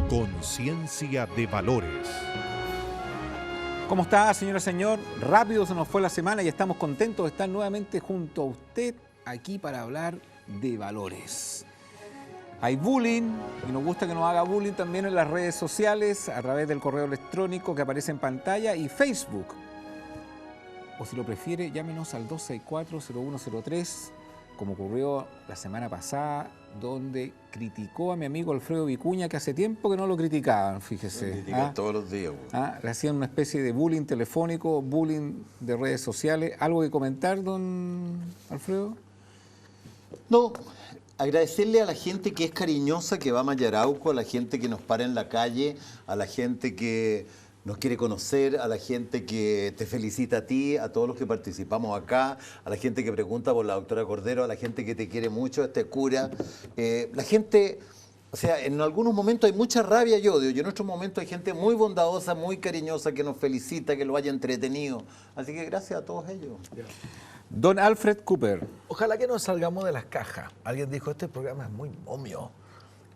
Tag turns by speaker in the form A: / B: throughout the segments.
A: Conciencia de valores.
B: ¿Cómo está, señora, señor? Rápido se nos fue la semana y estamos contentos de estar nuevamente junto a usted aquí para hablar de valores. Hay bullying y nos gusta que nos haga bullying también en las redes sociales a través del correo electrónico que aparece en pantalla y Facebook. O si lo prefiere, llámenos al 264-0103, como ocurrió la semana pasada, donde criticó a mi amigo Alfredo Vicuña, que hace tiempo que no lo criticaban, fíjese.
C: Lo critican todos los días.
B: Le hacían una especie de bullying telefónico, bullying de redes sociales. ¿Algo que comentar, don Alfredo?
C: No, agradecerle a la gente que es cariñosa, que va a Mayarauco, a la gente que nos para en la calle, a la gente que nos quiere conocer, a la gente que te felicita a ti, a todos los que participamos acá, a la gente que pregunta por la doctora Cordero, a la gente que te quiere mucho, a este cura. La gente, o sea, en algunos momentos hay mucha rabia y odio, y en otros momentos hay gente muy bondadosa, muy cariñosa, que nos felicita, que lo haya entretenido. Así que gracias a todos ellos.
B: Don Alfred Cooper.
D: Ojalá que nos salgamos de las cajas. Alguien dijo, este programa es muy momio.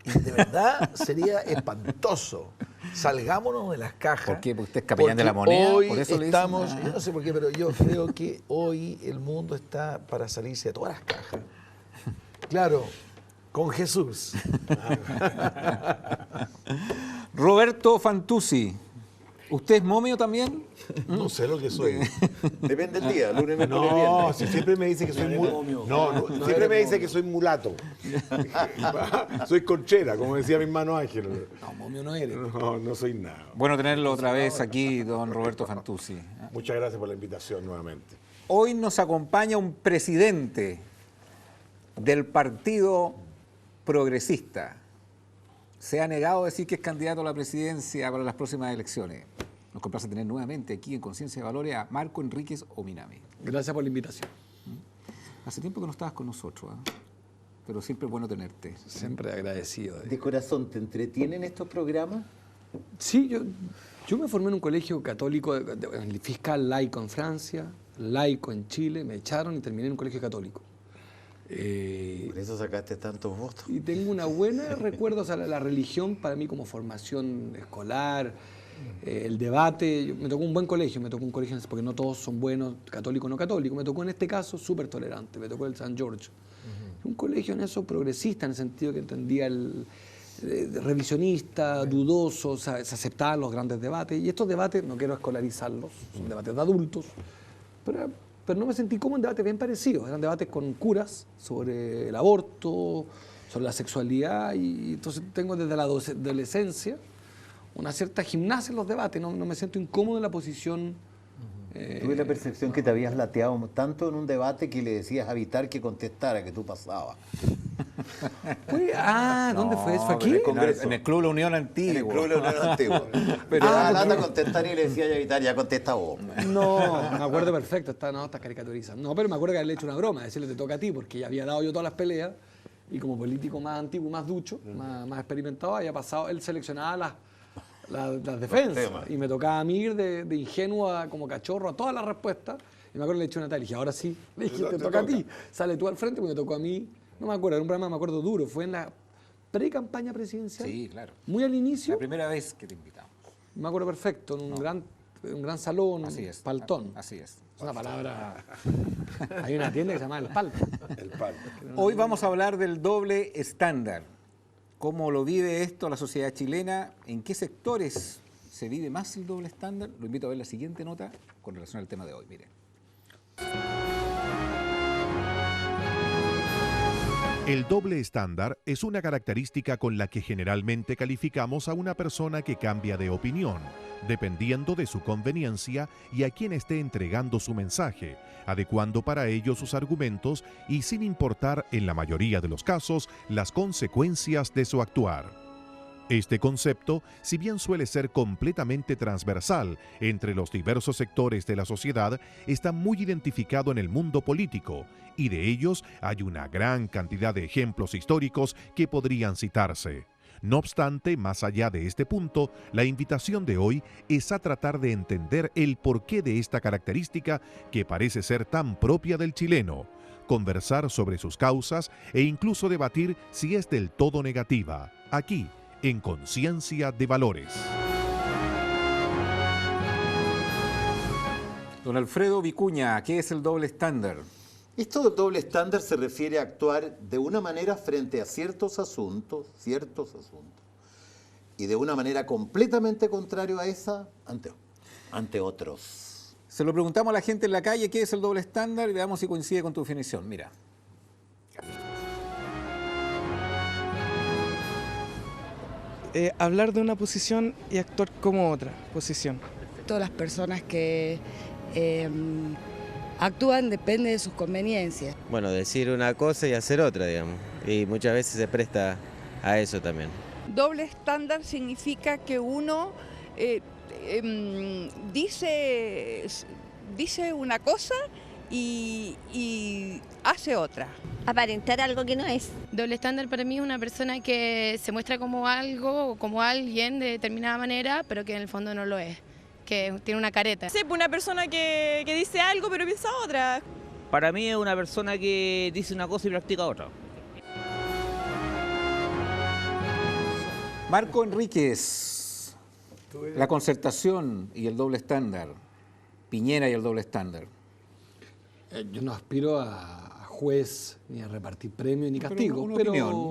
D: Y de verdad sería espantoso. Salgámonos de las cajas.
B: ¿Por qué? Porque usted es capellán de la moneda.
D: Hoy
B: por eso
D: estamos, yo no sé por qué, pero yo creo que hoy el mundo está para salirse de todas las cajas. Claro, con Jesús.
B: Roberto Fantuzzi. ¿Usted es momio también?
E: No sé lo que soy.
C: Depende del día, lunes, miércoles,
E: No,
C: viernes.
E: si siempre me dice que soy mulato. No, siempre me dice que soy mulato. Soy conchera, como decía mi hermano Ángel.
D: No, momio no eres.
E: No, no soy nada.
B: Bueno tenerlo otra vez aquí, don Roberto Fantuzzi.
E: Muchas gracias por la invitación nuevamente.
B: Hoy nos acompaña un presidente del Partido Progresista. Se ha negado a decir que es candidato a la presidencia para las próximas elecciones. Nos complace tener nuevamente aquí en Conciencia de Valores a Marco Enríquez Ominami.
D: Gracias por la invitación.
B: Hace tiempo que no estabas con nosotros, pero siempre es bueno tenerte.
D: Siempre agradecido.
C: De corazón, ¿te entretienen estos programas?
F: Sí, yo me formé en un colegio católico, el fiscal laico en Francia, laico en Chile, me echaron y terminé en un colegio católico.
C: Por eso sacaste tantos votos.
F: Y tengo una buena recuerdo, o sea, la religión para mí como formación escolar, el debate, me tocó un buen colegio, porque no todos son buenos, católico o no católico, me tocó en este caso súper tolerante, me tocó el San George. Un colegio en eso progresista, en el sentido que entendía el revisionista, dudoso, o sea, se aceptaban los grandes debates, y estos debates, no quiero escolarizarlos, son debates de adultos, pero no me sentí como en debates bien parecidos, eran debates con curas sobre el aborto, sobre la sexualidad, y entonces tengo desde la adolescencia una cierta gimnasia en los debates, no me siento incómodo en la posición.
C: Tuve la percepción que te habías lateado tanto en un debate que le decías a Vitar que contestara, que tú pasabas.
F: ¿Dónde fue eso? ¿Aquí?
B: En el Club La Unión Antigua.
C: En el Club La Unión Antigua. Pero anda a contestar y le decía a Vitar, ya contesta vos.
F: No, me acuerdo perfecto, está caricaturizando. No, pero me acuerdo que haberle hecho una broma, decirle te toca a ti, porque ya había dado yo todas las peleas, y como político más antiguo, más ducho, más experimentado, había pasado, él seleccionaba las defensas, y me tocaba a mí ir de ingenuo como cachorro a todas las respuestas, y me acuerdo que le eché una tal, y dije, ahora sí, le dije, te toca a ti, sale tú al frente, porque me tocó a mí, no me acuerdo, era un programa, me acuerdo duro, fue en la pre-campaña presidencial.
B: Sí, claro.
F: Muy al inicio.
B: La primera vez que te invitamos.
F: Me acuerdo perfecto, en un gran salón,
B: así es,
F: paltón.
B: Así es.
F: Es una palabra. Hay una tienda que se llama El Palto.
E: El palco.
B: Hoy vamos a hablar del doble estándar. ¿Cómo lo vive esto la sociedad chilena? ¿En qué sectores se vive más el doble estándar? Lo invito a ver la siguiente nota con relación al tema de hoy. Miren.
A: El doble estándar es una característica con la que generalmente calificamos a una persona que cambia de opinión, dependiendo de su conveniencia y a quien esté entregando su mensaje, adecuando para ello sus argumentos y sin importar, en la mayoría de los casos, las consecuencias de su actuar. Este concepto, si bien suele ser completamente transversal entre los diversos sectores de la sociedad, está muy identificado en el mundo político, y de ellos hay una gran cantidad de ejemplos históricos que podrían citarse. No obstante, más allá de este punto, la invitación de hoy es a tratar de entender el porqué de esta característica que parece ser tan propia del chileno, conversar sobre sus causas e incluso debatir si es del todo negativa. Aquí, en Conciencia de Valores.
B: Don Alfredo Vicuña, ¿qué es el doble estándar?
C: Esto del doble estándar se refiere a actuar de una manera frente a ciertos asuntos, y de una manera completamente contraria a esa ante otros.
B: Se lo preguntamos a la gente en la calle, ¿qué es el doble estándar? Y veamos si coincide con tu definición. Mira.
G: Hablar de una posición y actuar como otra posición.
H: Todas las personas que actúan depende de sus conveniencias.
I: Bueno, decir una cosa y hacer otra, digamos. Y muchas veces se presta a eso también.
J: Doble estándar significa que uno dice una cosa y hace otra.
K: Aparentar algo que no es.
L: Doble estándar para mí es una persona que se muestra como algo o como alguien de determinada manera, pero que en el fondo no lo es, que tiene una careta.
M: Sí, una persona que dice algo pero piensa otra.
N: Para mí es una persona que dice una cosa y practica otra.
B: Marco Enríquez, la concertación y el doble estándar, Piñera y el doble estándar.
F: Yo no aspiro a juez, ni a repartir premios, ni castigo.
B: Una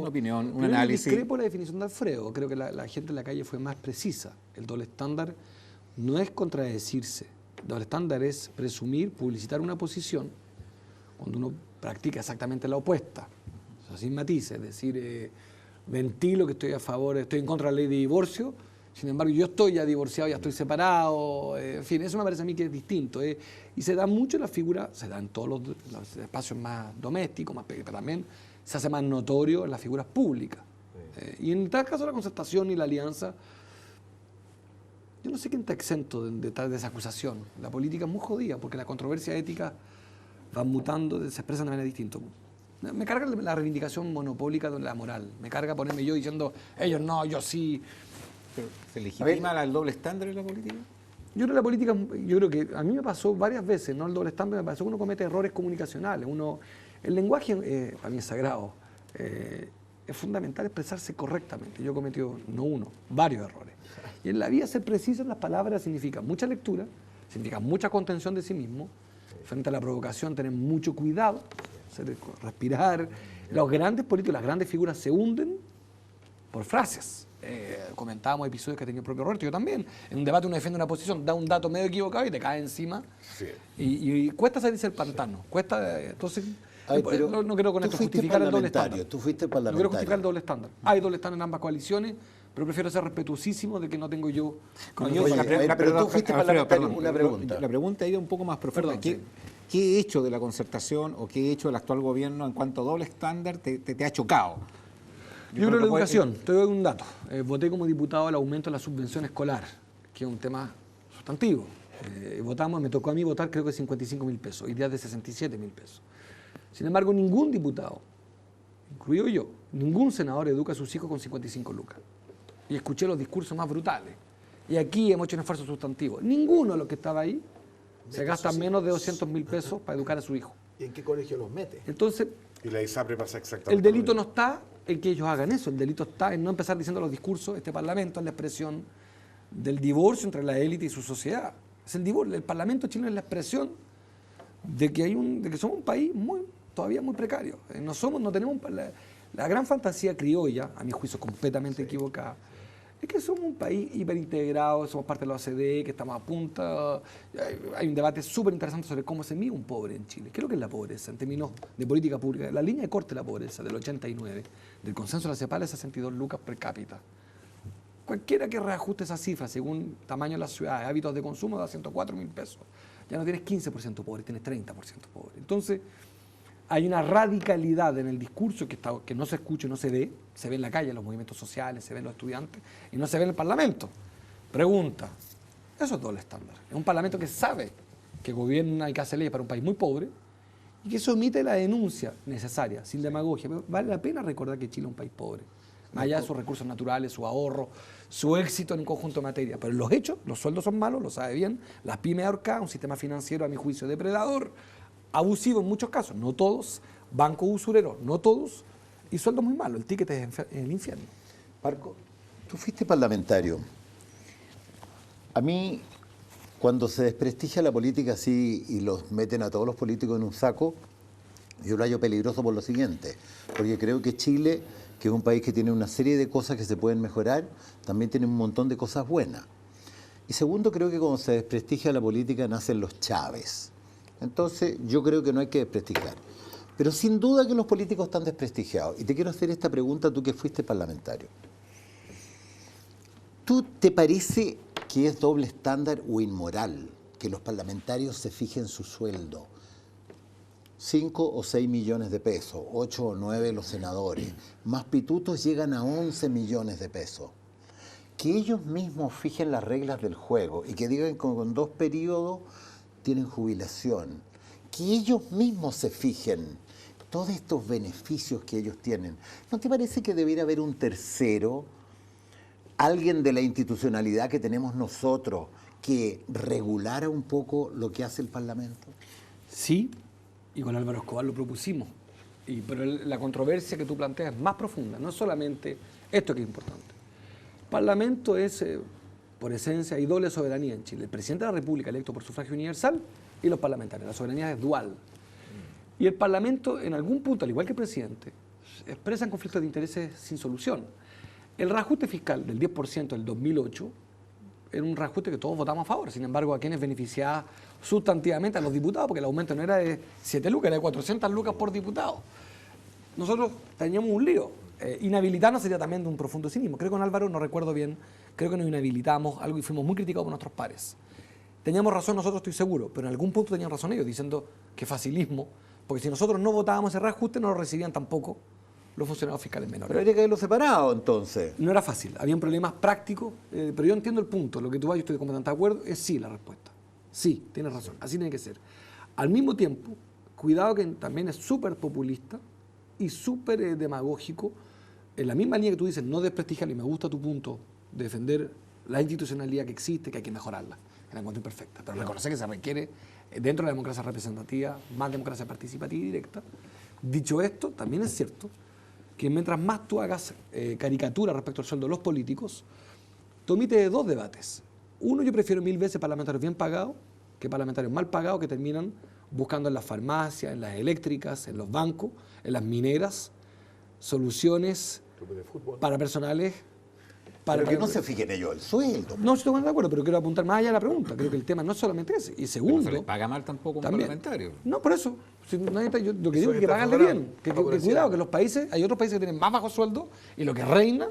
B: opinión, un análisis.
F: Discrepo la definición de Alfredo. Creo que la gente en la calle fue más precisa. El doble estándar no es contradecirse. El doble estándar es presumir, publicitar una posición cuando uno practica exactamente la opuesta. O sea, sin matices, es decir, ventilo que estoy a favor, estoy en contra de la ley de divorcio. Sin embargo, yo estoy ya divorciado, ya estoy separado, en fin, eso me parece a mí que es distinto. Y se da mucho en la figura, se da en todos los espacios más domésticos, pero también se hace más notorio en las figuras públicas. Y en tal caso la concertación y la alianza, yo no sé quién está exento de esa acusación. La política es muy jodida porque la controversia ética va mutando, se expresan de manera distinta. Me carga la reivindicación monopólica de la moral, me carga ponerme yo diciendo, ellos no, yo sí.
B: Pero, ¿se legitima el doble estándar en la política?
F: Yo creo que la política, yo creo que a mí me pasó varias veces, no el doble estándar, me pasó que uno comete errores comunicacionales. El lenguaje, para mí es sagrado, es fundamental expresarse correctamente. Yo he cometido, no uno, varios errores. Y en la vida ser preciso en las palabras significa mucha lectura, significa mucha contención de sí mismo, frente a la provocación tener mucho cuidado, respirar. Los grandes políticos, las grandes figuras se hunden por frases. Comentábamos episodios que ha tenido el propio Roberto, yo también. En un debate uno defiende una posición, da un dato medio equivocado y te cae encima. Sí. Y cuesta salirse del pantano. Entonces, no quiero con esto justificar el doble estándar.
C: Tú fuiste parlamentario.
F: No quiero justificar el doble estándar. Hay doble estándar en ambas coaliciones, pero prefiero ser respetuosísimo de que no tengo yo...
C: Pero tú fuiste parlamentario, una pregunta.
B: La pregunta ha ido un poco más profunda. ¿Qué hecho de la concertación o qué hecho del actual gobierno en cuanto a doble estándar te ha chocado?
F: Yo creo que la educación, te doy un dato. Voté como diputado el aumento de la subvención escolar, que es un tema sustantivo. Me tocó a mí votar creo que 55.000 pesos, hoy día es de 67.000 pesos. Sin embargo, ningún diputado, incluido yo, ningún senador educa a sus hijos con 55 lucas. Y escuché los discursos más brutales. Y aquí hemos hecho un esfuerzo sustantivo. Ninguno de los que estaba ahí se gasta menos de 200.000 pesos para educar a su hijo.
D: ¿Y en qué colegio los mete?
F: Entonces,
E: y la ISAPRE pasa exactamente
F: el delito no está en que ellos hagan eso, el delito está en no empezar diciendo los discursos, este Parlamento es la expresión del divorcio entre la élite y su sociedad. Es el divorcio, el Parlamento chileno es la expresión de que somos un país todavía muy precario. No tenemos la gran fantasía criolla, a mi juicio completamente equivocada, es que somos un país hiperintegrado, somos parte de la OCDE, que estamos a punta. Hay un debate súper interesante sobre cómo se mide un pobre en Chile. ¿Qué es lo que es la pobreza en términos de política pública? La línea de corte de la pobreza del 89, del consenso de la CEPAL, es 62 lucas per cápita. Cualquiera que reajuste esa cifra según tamaño de la ciudad, hábitos de consumo, da 104.000 pesos. Ya no tienes 15% pobre, tienes 30% pobre. Entonces, Hay una radicalidad en el discurso que no se escucha y no se ve en la calle, en los movimientos sociales, se ve en los estudiantes y no se ve en el Parlamento. Pregunta, eso es doble estándar. Es un Parlamento que sabe que gobierna y que hace leyes para un país muy pobre y que se omite la denuncia necesaria, sin demagogia. Pero vale la pena recordar que Chile es un país pobre, más allá de sus recursos naturales, su ahorro, su éxito en un conjunto de materias. Pero en los hechos, los sueldos son malos, lo sabe bien, las pymes ahorcadas, un sistema financiero a mi juicio depredador, abusivo en muchos casos, no todos, bancos usureros, no todos, y sueldos muy malos, el ticket es el infierno.
C: Marco, tú fuiste parlamentario. A mí, cuando se desprestigia la política así y los meten a todos los políticos en un saco, yo lo hallo peligroso por lo siguiente, porque creo que Chile, que es un país que tiene una serie de cosas que se pueden mejorar, también tiene un montón de cosas buenas. Y segundo, creo que cuando se desprestigia la política nacen los Chávez. Entonces, yo creo que no hay que desprestigiar. Pero sin duda que los políticos están desprestigiados. Y te quiero hacer esta pregunta, tú que fuiste parlamentario. ¿Tú te parece que es doble estándar o inmoral que los parlamentarios se fijen su sueldo? 5 o 6 millones de pesos, 8 o 9 los senadores, más pitutos llegan a 11 millones de pesos. Que ellos mismos fijen las reglas del juego y que digan que con 2 periodos tienen jubilación. Que ellos mismos se fijen todos estos beneficios que ellos tienen. ¿No te parece que debiera haber un tercero, alguien de la institucionalidad que tenemos nosotros, que regulara un poco lo que hace el Parlamento?
F: Sí, y con Álvaro Escobar lo propusimos. Pero la controversia que tú planteas es más profunda, no es solamente esto que es importante. El Parlamento es, por esencia, hay doble soberanía en Chile. El presidente de la República electo por sufragio universal y los parlamentarios. La soberanía es dual. Y el Parlamento, en algún punto, al igual que el presidente, expresan conflictos de intereses sin solución. El reajuste fiscal del 10% del 2008 era un reajuste que todos votamos a favor. Sin embargo, ¿a quienes beneficiaba sustantivamente? A los diputados, porque el aumento no era de 7 lucas, era de 400 lucas por diputado. Nosotros teníamos un lío. Inhabilitarnos sería también de un profundo cinismo. Creo que con Álvaro, no recuerdo bien, creo que nos inhabilitamos algo y fuimos muy criticados por nuestros pares. Teníamos razón nosotros, estoy seguro, pero en algún punto tenían razón ellos, diciendo que facilismo, porque si nosotros no votábamos ese reajuste, no lo recibían tampoco los funcionarios fiscales menores.
C: Pero habría que haberlo separado, entonces.
F: No era fácil, habían problemas prácticos, pero yo entiendo el punto, lo que tú vas, yo estoy completamente de acuerdo, es sí la respuesta. Sí, tienes razón, así tiene que ser. Al mismo tiempo, cuidado que también es súper populista y súper demagógico, en la misma línea que tú dices, no desprestigiarlo, y me gusta tu punto de defender la institucionalidad que existe, que hay que mejorarla, que la encuentro imperfecta, pero reconocer que se requiere, dentro de la democracia representativa, más democracia participativa y directa. Dicho esto, también es cierto que mientras más tú hagas caricatura respecto al sueldo de los políticos, tú omites 2 debates. Uno, yo prefiero 1000 veces parlamentarios bien pagados que parlamentarios mal pagados que terminan buscando en las farmacias, en las eléctricas, en los bancos, en las mineras, soluciones para personales.
C: Pero que no se fijen ellos el sueldo.
F: No estoy de acuerdo, pero quiero apuntar más allá a la pregunta. Creo que el tema no es solamente ese. Y segundo...
B: Pero se les paga mal tampoco un parlamentario.
F: No, por eso. Yo lo que digo es que pagarle bien. Que cuidado, que los países, hay otros países que tienen más bajos sueldos y lo que reina,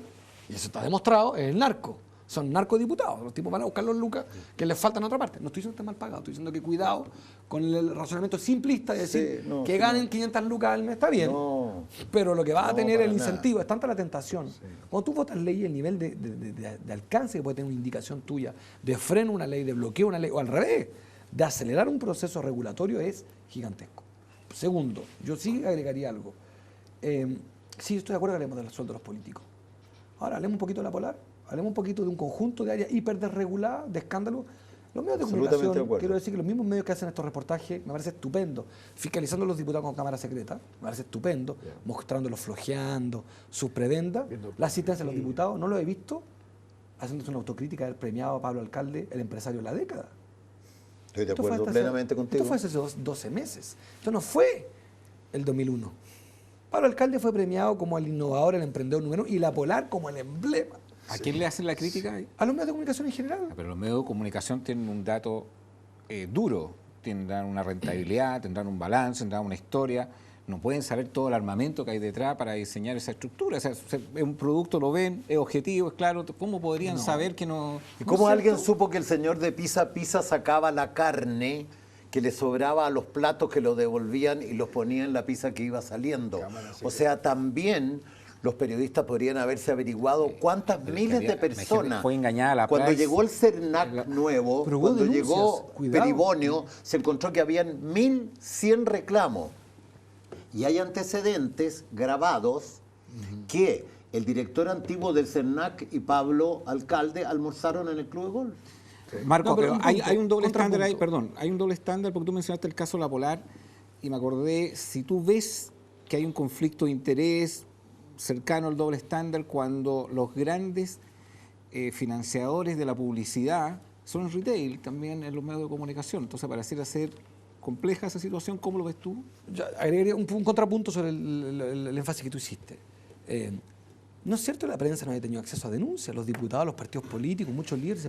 F: y eso está demostrado, es el narco. Son narcodiputados. Los tipos van a buscar los lucas que les faltan a otra parte. No estoy diciendo que esté mal pagado, estoy diciendo que cuidado con el razonamiento simplista de decir que ganen 500 lucas al mes está bien, pero lo que va a tener el incentivo es tanta la tentación. Cuando tú votas ley, el nivel de alcance que puede tener una indicación tuya, de freno una ley, de bloqueo una ley, o al revés, de acelerar un proceso regulatorio es gigantesco. Segundo, yo sí agregaría algo. Sí, estoy de acuerdo que hablemos del sueldo de los políticos. Ahora, hablemos un poquito de la Polar. Hablemos un poquito de un conjunto de áreas hiper desreguladas, de escándalo. Los medios de comunicación, quiero decir que los mismos medios que hacen estos reportajes, me parece estupendo, fiscalizando a los diputados con cámara secreta, me parece estupendo, mostrándolos flojeando, sus prebendas, la asistencia de los diputados, no lo he visto, haciéndose una autocrítica del premiado a Pablo Alcalde, el empresario de la década.
C: Estoy de acuerdo plenamente contigo.
F: Esto fue hace 12 meses, esto no fue el 2001. Pablo Alcalde fue premiado como el innovador, el emprendedor número 1 y la Polar como el emblema.
B: ¿A quién le hacen la crítica?
F: A los medios de comunicación en general.
B: Pero los medios de comunicación tienen un dato duro, tendrán una rentabilidad, tendrán un balance, tendrán una historia, no pueden saber todo el armamento que hay detrás para diseñar esa estructura. O sea, es un producto, lo ven, es objetivo, es claro. ¿Cómo podrían saber que no?
C: ¿Y cómo alguien supo que el señor de Pisa Pisa sacaba la carne que le sobraba a los platos que los devolvían y los ponían en la pizza que iba saliendo. O sea, también los periodistas podrían haberse averiguado cuántas miles de personas.
B: Fue engañada la
C: Cuando
B: prensa.
C: llegó el CERNAC nuevo, cuando llegó Peribonio, se encontró que habían 1.100 reclamos. Y hay antecedentes grabados que el director antiguo del CERNAC y Pablo Alcalde almorzaron en el Club de Golf.
B: Marco,
F: No,
B: pero
F: pero
B: hay un doble estándar ahí,
F: contrapunto.
B: perdón, hay un doble estándar porque tú mencionaste el caso La Polar y me acordé, si tú ves que hay un conflicto de interés cercano al doble estándar cuando los grandes financiadores de la publicidad son el retail, también en los medios de comunicación. Entonces, pareciera ser compleja esa situación. ¿Cómo lo ves tú?
F: Yo agregaría un contrapunto sobre el énfasis que tú hiciste. No es cierto que la prensa no haya tenido acceso a denuncias. Los diputados, los partidos políticos, muchos líderes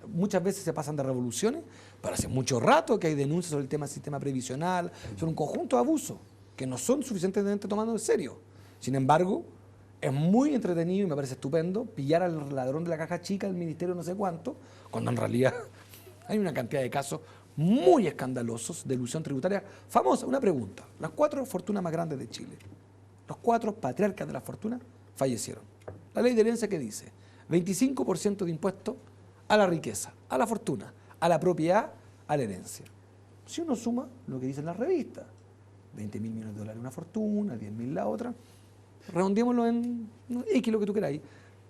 F: muchas veces se pasan de revoluciones, pero hace mucho rato que hay denuncias sobre el tema del sistema previsional, sobre un conjunto de abusos que no son suficientemente tomados en serio. Sin embargo, es muy entretenido y me parece estupendo pillar al ladrón de la caja chica del ministerio no sé cuánto, cuando en realidad hay una cantidad de casos muy escandalosos de elusión tributaria famosa. Una pregunta: las 4 fortunas más grandes de Chile, los 4 patriarcas de la fortuna fallecieron. La ley de herencia, ¿qué dice? 25% de impuesto a la riqueza, a la fortuna, a la propiedad, a la herencia. Si uno suma lo que dicen las revistas, 20.000 millones de dólares una fortuna, 10.000 la otra, redondeémoslo en X, lo que tú queráis.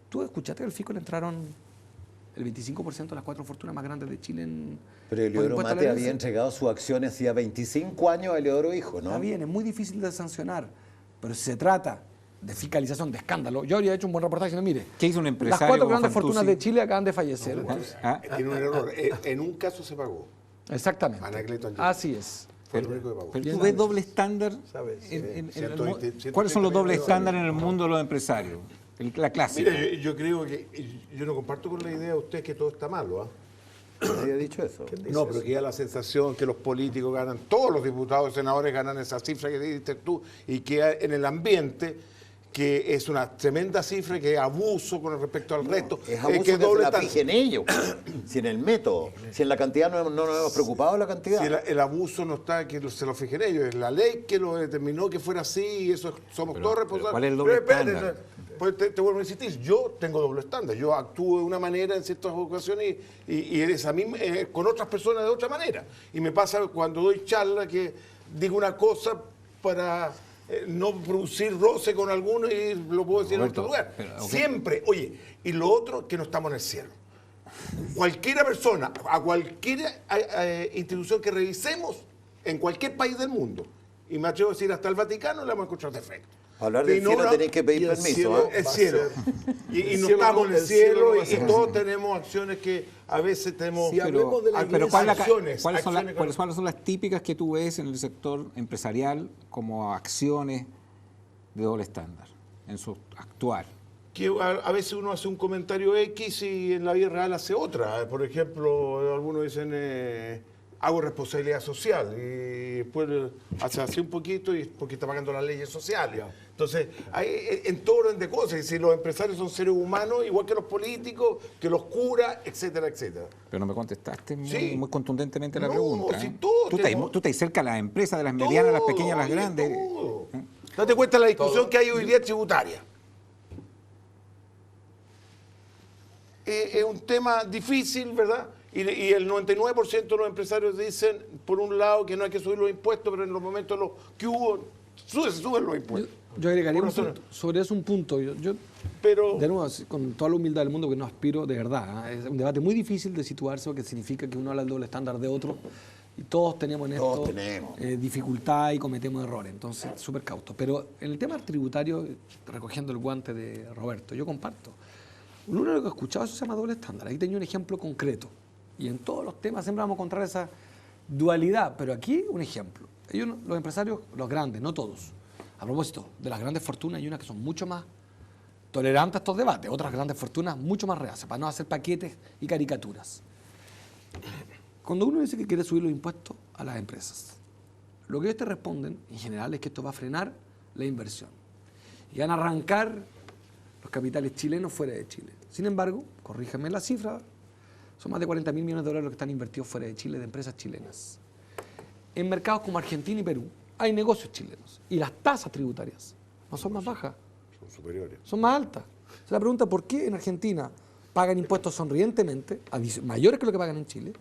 F: ¿Tú escuchaste que al fisco le entraron el 25% de las 4 fortunas más grandes de Chile en...
C: Pero Eliodoro Mate había entregado sus acciones hacía 25 años a Eliodoro Hijo, ¿no?
F: Está bien, es muy difícil de sancionar, pero si se trata de fiscalización, de escándalo, yo habría hecho un buen reportaje diciendo, mire,
B: ¿qué hizo un empresario?
F: Las 4 grandes fortunas de Chile acaban de fallecer.
E: Tiene un error. En un caso se pagó.
F: Exactamente.
E: Anacleto Angel.
F: Así es.
E: Fue el único que pagó.
B: Pero tú ves doble estándar. ¿Cuáles son los dobles estándares en el mundo de los empresarios? La clásica.
E: Mira, yo creo que yo no comparto con la idea de usted que todo está malo, ¿ah?
C: ¿Nadie ha dicho eso?
E: No, pero que ya la sensación que los políticos ganan, todos los diputados y senadores ganan esa cifra que dijiste tú, y que en el ambiente, que es una tremenda cifra, que es abuso con respecto al resto.
C: Es abuso que doble se la fijen ellos, si en el método, si en la cantidad no nos hemos preocupado de la cantidad.
E: Si el abuso no está que se lo fijen ellos, es la ley que lo determinó que fuera así, y eso somos todos responsables.
B: ¿Cuál es el doble estándar?
E: Pues te vuelvo a insistir, yo tengo doble estándar, yo actúo de una manera en ciertas ocasiones y con otras personas de otra manera. Y me pasa cuando doy charla que digo una cosa para no producir roce con alguno y lo puedo decir en otro lugar. Siempre, oye, y lo otro, que no estamos en el cielo. Cualquiera persona, a cualquier institución que revisemos en cualquier país del mundo, y me atrevo a decir hasta el Vaticano, le vamos a encontrar defectos.
C: Hablar del cielo tenéis que pedir permiso.
E: El cielo. Y no estamos en el cielo y todos tenemos acciones que a veces tenemos...
B: Pero ¿cuáles son las típicas que tú ves en el sector empresarial como acciones de doble estándar en su actuar?
E: Que a veces uno hace un comentario X y en la vida real hace otra. Por ejemplo, algunos dicen... hago responsabilidad social y después hace así un poquito y porque está pagando las leyes sociales. Entonces, hay en todo orden de cosas. Y si los empresarios son seres humanos, igual que los políticos, que los curas, etcétera, etcétera.
B: Pero no me contestaste
E: Sí.
B: muy contundentemente la pregunta.
E: Si
B: tú estás cerca de las empresas, de las medianas, las pequeñas, las grandes.
E: Date cuenta de la discusión que hay hoy día tributaria. Es un tema difícil, ¿verdad? Y el 99% de los empresarios dicen, por un lado, que no hay que subir los impuestos, pero en los momentos que hubo, suben los impuestos.
F: Yo agregaría sobre eso un punto. Pero, de nuevo, con toda la humildad del mundo, que no aspiro de verdad. Es un debate muy difícil de situarse, porque significa que uno habla del doble estándar de otro, y todos tenemos en esto dificultad y cometemos errores. Entonces, súper cautos. Pero en el tema tributario, recogiendo el guante de Roberto, yo comparto. Lo único que he escuchado, eso se llama doble estándar. Ahí tenía un ejemplo concreto. Y en todos los temas siempre vamos a encontrar esa dualidad. Pero aquí un ejemplo. Ellos, los empresarios, los grandes, no todos. A propósito, de las grandes fortunas hay unas que son mucho más tolerantes a estos debates. Otras grandes fortunas mucho más reacias, para no hacer paquetes y caricaturas. Cuando uno dice que quiere subir los impuestos a las empresas, lo que ellos te responden, en general, es que esto va a frenar la inversión. Y van a arrancar los capitales chilenos fuera de Chile. Sin embargo, corríjanme la cifra, son más de 40.000 millones de dólares los que están invertidos fuera de Chile, de empresas chilenas. en mercados como Argentina y Perú hay negocios chilenos y las tasas tributarias no son más bajas,
E: Son superiores.
F: son más altas. Se la pregunta, ¿por qué en Argentina pagan impuestos sonrientemente, mayores que lo que pagan en Chile?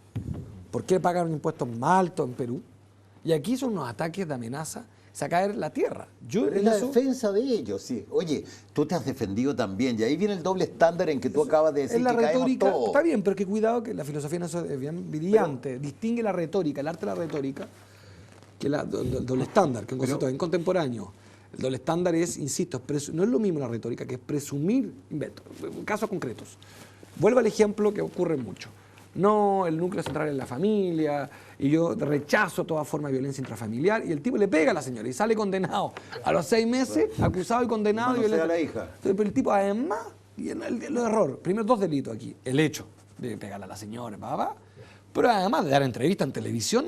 F: ¿Por qué pagan impuestos más altos en Perú? Y aquí son unos ataques de amenaza, se caer la tierra. Yo
C: Pero es la defensa de ellos, sí. Oye, tú te has defendido también, y ahí viene el doble estándar en que tú acabas de decir
F: Es la
C: que caemos
F: retórica,
C: todos.
F: está bien, pero que cuidado que la filosofía en eso es bien brillante, distingue la retórica, el arte de la retórica, que el doble estándar, que es un concepto bien contemporáneo. El doble estándar es, insisto, no es lo mismo la retórica, que es presumir inventos, casos concretos. Vuelvo al ejemplo que ocurre mucho. No, el núcleo central es la familia, y yo rechazo toda forma de violencia intrafamiliar, y el tipo le pega a la señora y sale condenado a los 6 meses, acusado y condenado.
C: No sea la hija.
F: Entonces, pero el tipo además, y el error, primero 2 delitos aquí, el hecho de pegarle a la señora, papá, pero además de dar entrevista en televisión,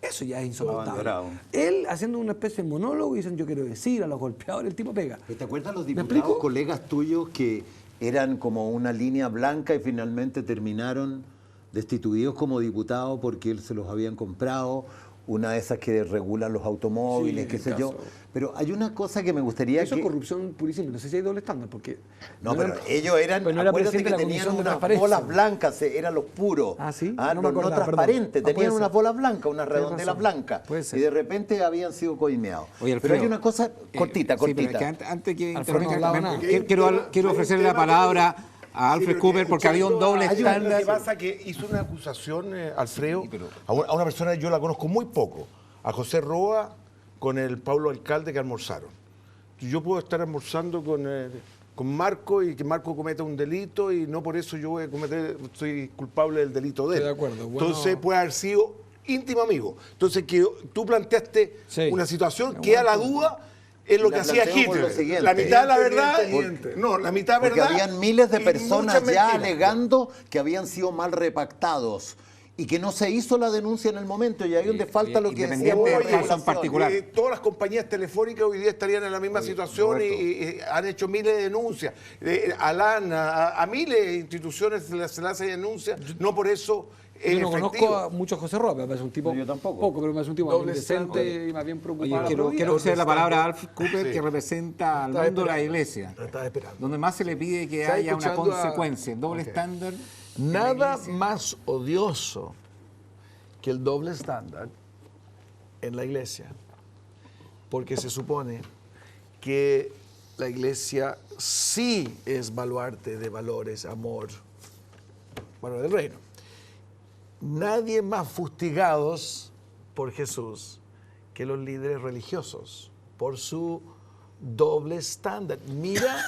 F: eso ya es insoportable. Él haciendo una especie de monólogo y diciendo yo quiero decir a los golpeadores, el tipo pega.
C: ¿Te acuerdas los
F: ¿Me
C: diputados,
F: explico?
C: colegas tuyos, que eran como una línea blanca y finalmente terminaron destituidos como diputados porque se los habían comprado? Una de esas que regulan los automóviles,
F: Sí,
C: qué
F: el
C: sé yo.
F: caso.
C: Pero hay una cosa que me gustaría
F: Eso
C: que...
F: es corrupción purísima, no sé si hay doble estándar, porque...
C: No, pero ellos eran,
F: pero no era
C: acuérdate
F: presidente
C: que
F: de la
C: tenían
F: Comisión de
C: unas
F: Transparencia.
C: bolas blancas, eran los puros.
F: Ah, ¿sí?
C: Ah,
F: No
C: no,
F: me acordaba, perdón.
C: transparentes,
F: Puede
C: tenían
F: ser.
C: unas bolas blancas, unas
F: Tienes
C: redondelas
F: razón.
C: blancas.
F: Puede ser.
C: Y de repente habían sido coimeados.
B: Oye,
C: Pero hay
B: Alfredo,
C: una cosa cortita,
B: sí, pero
C: cortita.
B: es que antes que
F: Alfredo no
B: intervenga,
F: hablaba nada.
B: quiero ofrecerle la palabra a Alfred Cooper porque había un doble
E: Lo que
B: estándar.
E: pasa es que hizo una acusación, Alfredo, a una persona que yo la conozco muy poco, a José Roa con el Pablo Alcalde, que almorzaron. Yo puedo estar almorzando con Marco y que Marco cometa un delito y no por eso yo soy culpable del delito de él.
F: Estoy de acuerdo. Bueno.
E: Entonces puede haber sido íntimo amigo. Entonces que tú planteaste una situación que a la duda es lo que hacía Hitler. La mitad de la verdad, la mitad de
C: Porque
E: verdad.
C: habían miles de
E: y
C: personas
E: muchas
C: ya
E: mentiras.
C: alegando que habían sido mal repactados y que no se hizo la denuncia en el momento, y ahí donde falta lo que decía
B: independiente del
C: por
B: caso en
C: regulación.
B: particular.
E: Todas las compañías telefónicas hoy día estarían en la misma situación y han hecho miles de denuncias. A miles de instituciones se le hace denuncias, no por eso es
F: Yo no
E: efectivo.
F: conozco a mucho a José Roa, me parece un tipo
C: yo tampoco.
F: poco, pero me parece un tipo
D: Doble
F: decente
D: estándar.
F: y más bien
B: Oye,
F: preocupado.
B: quiero ofrecer la palabra a Alfred Cooper, que representa al
D: Estaba
B: mundo de la
D: esperando.
B: iglesia,
D: Estaba esperando.
B: donde más se le pide que
D: Estaba
B: haya una
D: escuchando a-
B: consecuencia. Doble
D: Ok.
B: estándar.
D: Nada más odioso que el doble estándar en la iglesia, porque se supone que la iglesia sí es baluarte de valores, amor, valor del reino. Nadie más fustigados por Jesús que los líderes religiosos por su doble estándar. Mira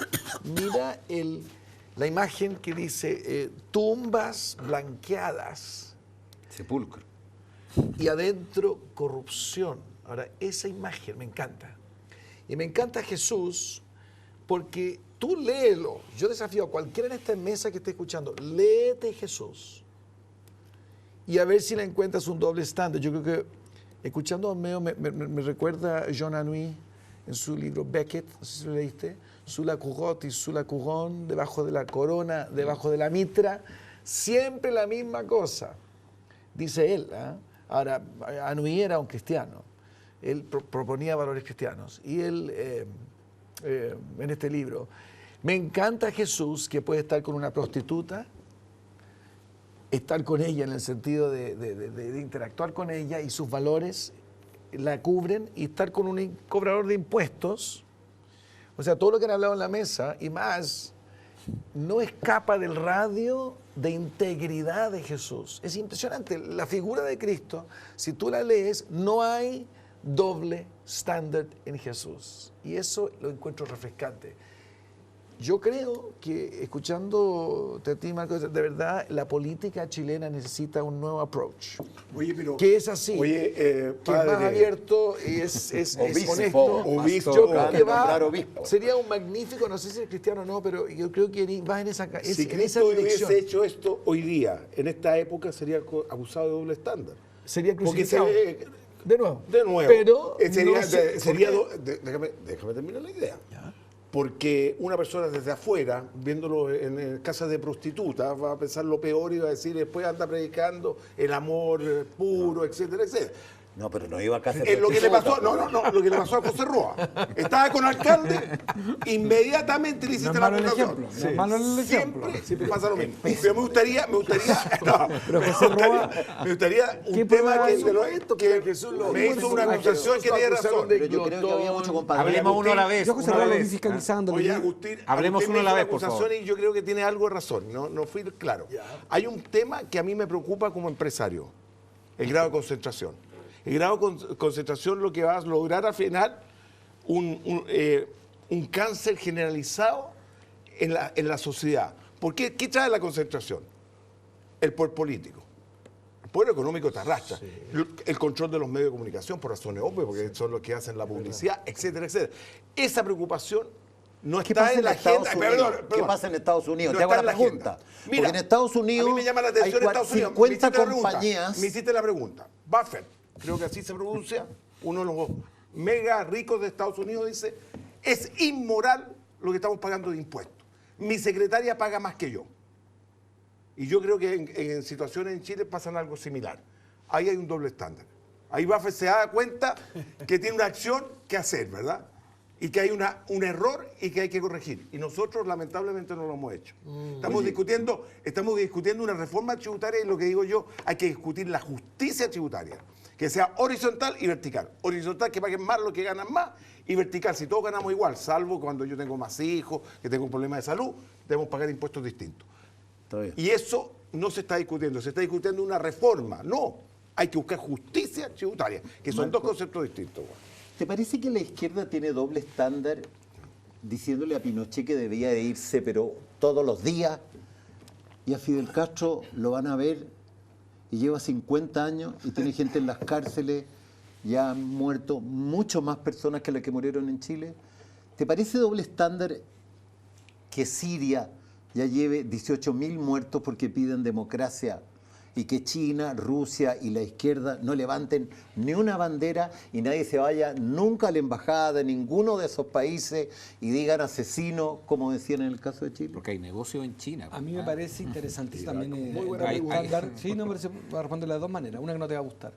D: la imagen que dice tumbas blanqueadas.
C: Sepulcro.
D: Y adentro corrupción. Ahora, esa imagen me encanta. Y me encanta Jesús porque tú léelo. Yo desafío a cualquiera en esta mesa que esté escuchando, léete Jesús. Y a ver si le encuentras un doble estándar. Yo creo que, escuchando a Meo, me recuerda a Jean Anouilh en su libro Beckett, no sé si lo leíste, sous la couronne y sous la couronne, debajo de la corona, debajo de la mitra, siempre la misma cosa, dice él. Ahora, Anouilh era un cristiano, él proponía valores cristianos, y él, en este libro, me encanta Jesús que puede estar con una prostituta, estar con ella en el sentido de interactuar con ella y sus valores la cubren, y estar con un cobrador de impuestos. O sea, todo lo que han hablado en la mesa y más no escapa del radio de integridad de Jesús. Es impresionante. La figura de Cristo, si tú la lees, no hay doble estándar en Jesús. Y eso lo encuentro refrescante. Yo creo que, escuchándote a ti, Marco, de verdad, la política chilena necesita un nuevo approach.
E: Oye, pero...
D: Que es así.
E: Oye,
D: que es
E: padre,
D: más abierto y es
C: obispo,
D: honesto.
C: obispo,
D: Yo creo
C: acaban
D: que
C: de
D: va,
C: nombrar obispo.
D: sería un magnífico, no sé si es cristiano o no, pero yo creo que va en esa,
E: Si
D: en esa
E: Cristo
D: dirección.
E: hubiese hecho esto hoy día, en esta época, sería acusado de doble estándar.
D: Sería
E: Porque
D: crucificado. De nuevo.
E: De nuevo.
D: Pero
E: Sería,
D: no sé,
E: sería
D: porque-
E: déjame terminar la idea. Porque una persona desde afuera, viéndolo en casas de prostitutas, va a pensar lo peor y va a decir, después anda predicando el amor puro, etcétera, etcétera.
C: No, pero no iba a casa.
E: Lo que le pasó, lo que le pasó a José Roa. Estaba con alcalde, inmediatamente le hiciste la votación. Siempre pasa lo mismo. Pero me gustaría un tema que Jesús me hizo una acusación que tiene razón.
C: Pero yo creo que había mucho compadre.
B: Hablemos uno a la vez.
F: Yo José Roa lo vi fiscalizando.
E: Oye, Agustín,
B: hablemos uno a la vez, por favor.
E: Y yo creo que tiene algo de razón. No fui claro. Hay un tema que a mí me preocupa como empresario: el grado de concentración. El grado de concentración lo que va a lograr al final un cáncer generalizado en la sociedad. ¿Por qué? ¿Qué trae la concentración? El poder político. El poder económico te arrastra. Sí. El control de los medios de comunicación por razones obvias, porque son los que hacen la publicidad, etcétera, etcétera. Esa preocupación no está en la agenda.
C: Perdón. ¿Qué pasa en Estados Unidos?
E: No
C: te hago la pregunta.
E: Mira,
C: porque en Estados Unidos
E: a mí me llama la atención
C: hay
E: Estados Unidos.
C: 50 compañías.
E: Me hiciste la pregunta. Buffett, creo que así se pronuncia, uno de los mega ricos de Estados Unidos, dice: es inmoral lo que estamos pagando de impuestos. Mi secretaria paga más que yo. Y yo creo que en situaciones en Chile pasan algo similar. Ahí hay un doble estándar. Ahí Buffett se da cuenta que tiene una acción que hacer, ¿verdad? Y que hay un error y que hay que corregir. Y nosotros lamentablemente no lo hemos hecho. Estamos discutiendo una reforma tributaria, y lo que digo yo, hay que discutir la justicia tributaria, que sea horizontal y vertical. Horizontal, que paguen más los que ganan más, y vertical, si todos ganamos igual, salvo cuando yo tengo más hijos, que tengo un problema de salud, debemos pagar impuestos distintos. Y eso no se está discutiendo, se está discutiendo una reforma. No, hay que buscar justicia tributaria, que son dos conceptos distintos.
C: ¿Te parece que la izquierda tiene doble estándar diciéndole a Pinochet que debía de irse, pero todos los días? Y a Fidel Castro lo van a ver y lleva 50 años y tiene gente en las cárceles, ya han muerto mucho más personas que las que murieron en Chile. ¿Te parece doble estándar que Siria ya lleve 18.000 muertos porque piden democracia, y que China, Rusia y la izquierda no levanten ni una bandera y nadie se vaya nunca a la embajada de ninguno de esos países y digan asesino, como decían en el caso de Chile?
B: Porque hay negocio en China.
F: A mí me parece interesantísimo también.
B: Muy buena pregunta.
F: Sí, no, me parece, voy a responderle de dos maneras. Una que no te va a gustar.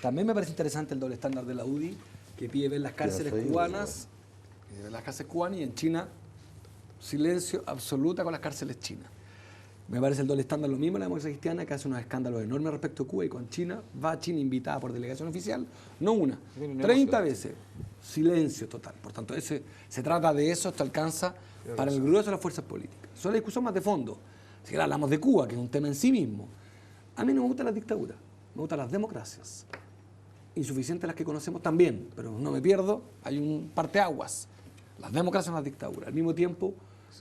F: También me parece interesante el doble estándar de la UDI, que pide ver las cárceles cubanas, y en China silencio absoluta con las cárceles chinas. Me parece el doble estándar lo mismo la democracia cristiana, que hace unos escándalos enormes respecto a Cuba, y con China, va a China invitada por delegación oficial, no una, 30 veces, silencio total. Por tanto, se trata de eso, esto alcanza para el grueso de las fuerzas políticas. Eso es la discusión más de fondo. Si ahora hablamos de Cuba, que es un tema en sí mismo, a mí no me gustan las dictaduras, me gustan las democracias. Insuficientes las que conocemos también, pero no me pierdo, hay un parteaguas. Las democracias son las dictaduras. Al mismo tiempo,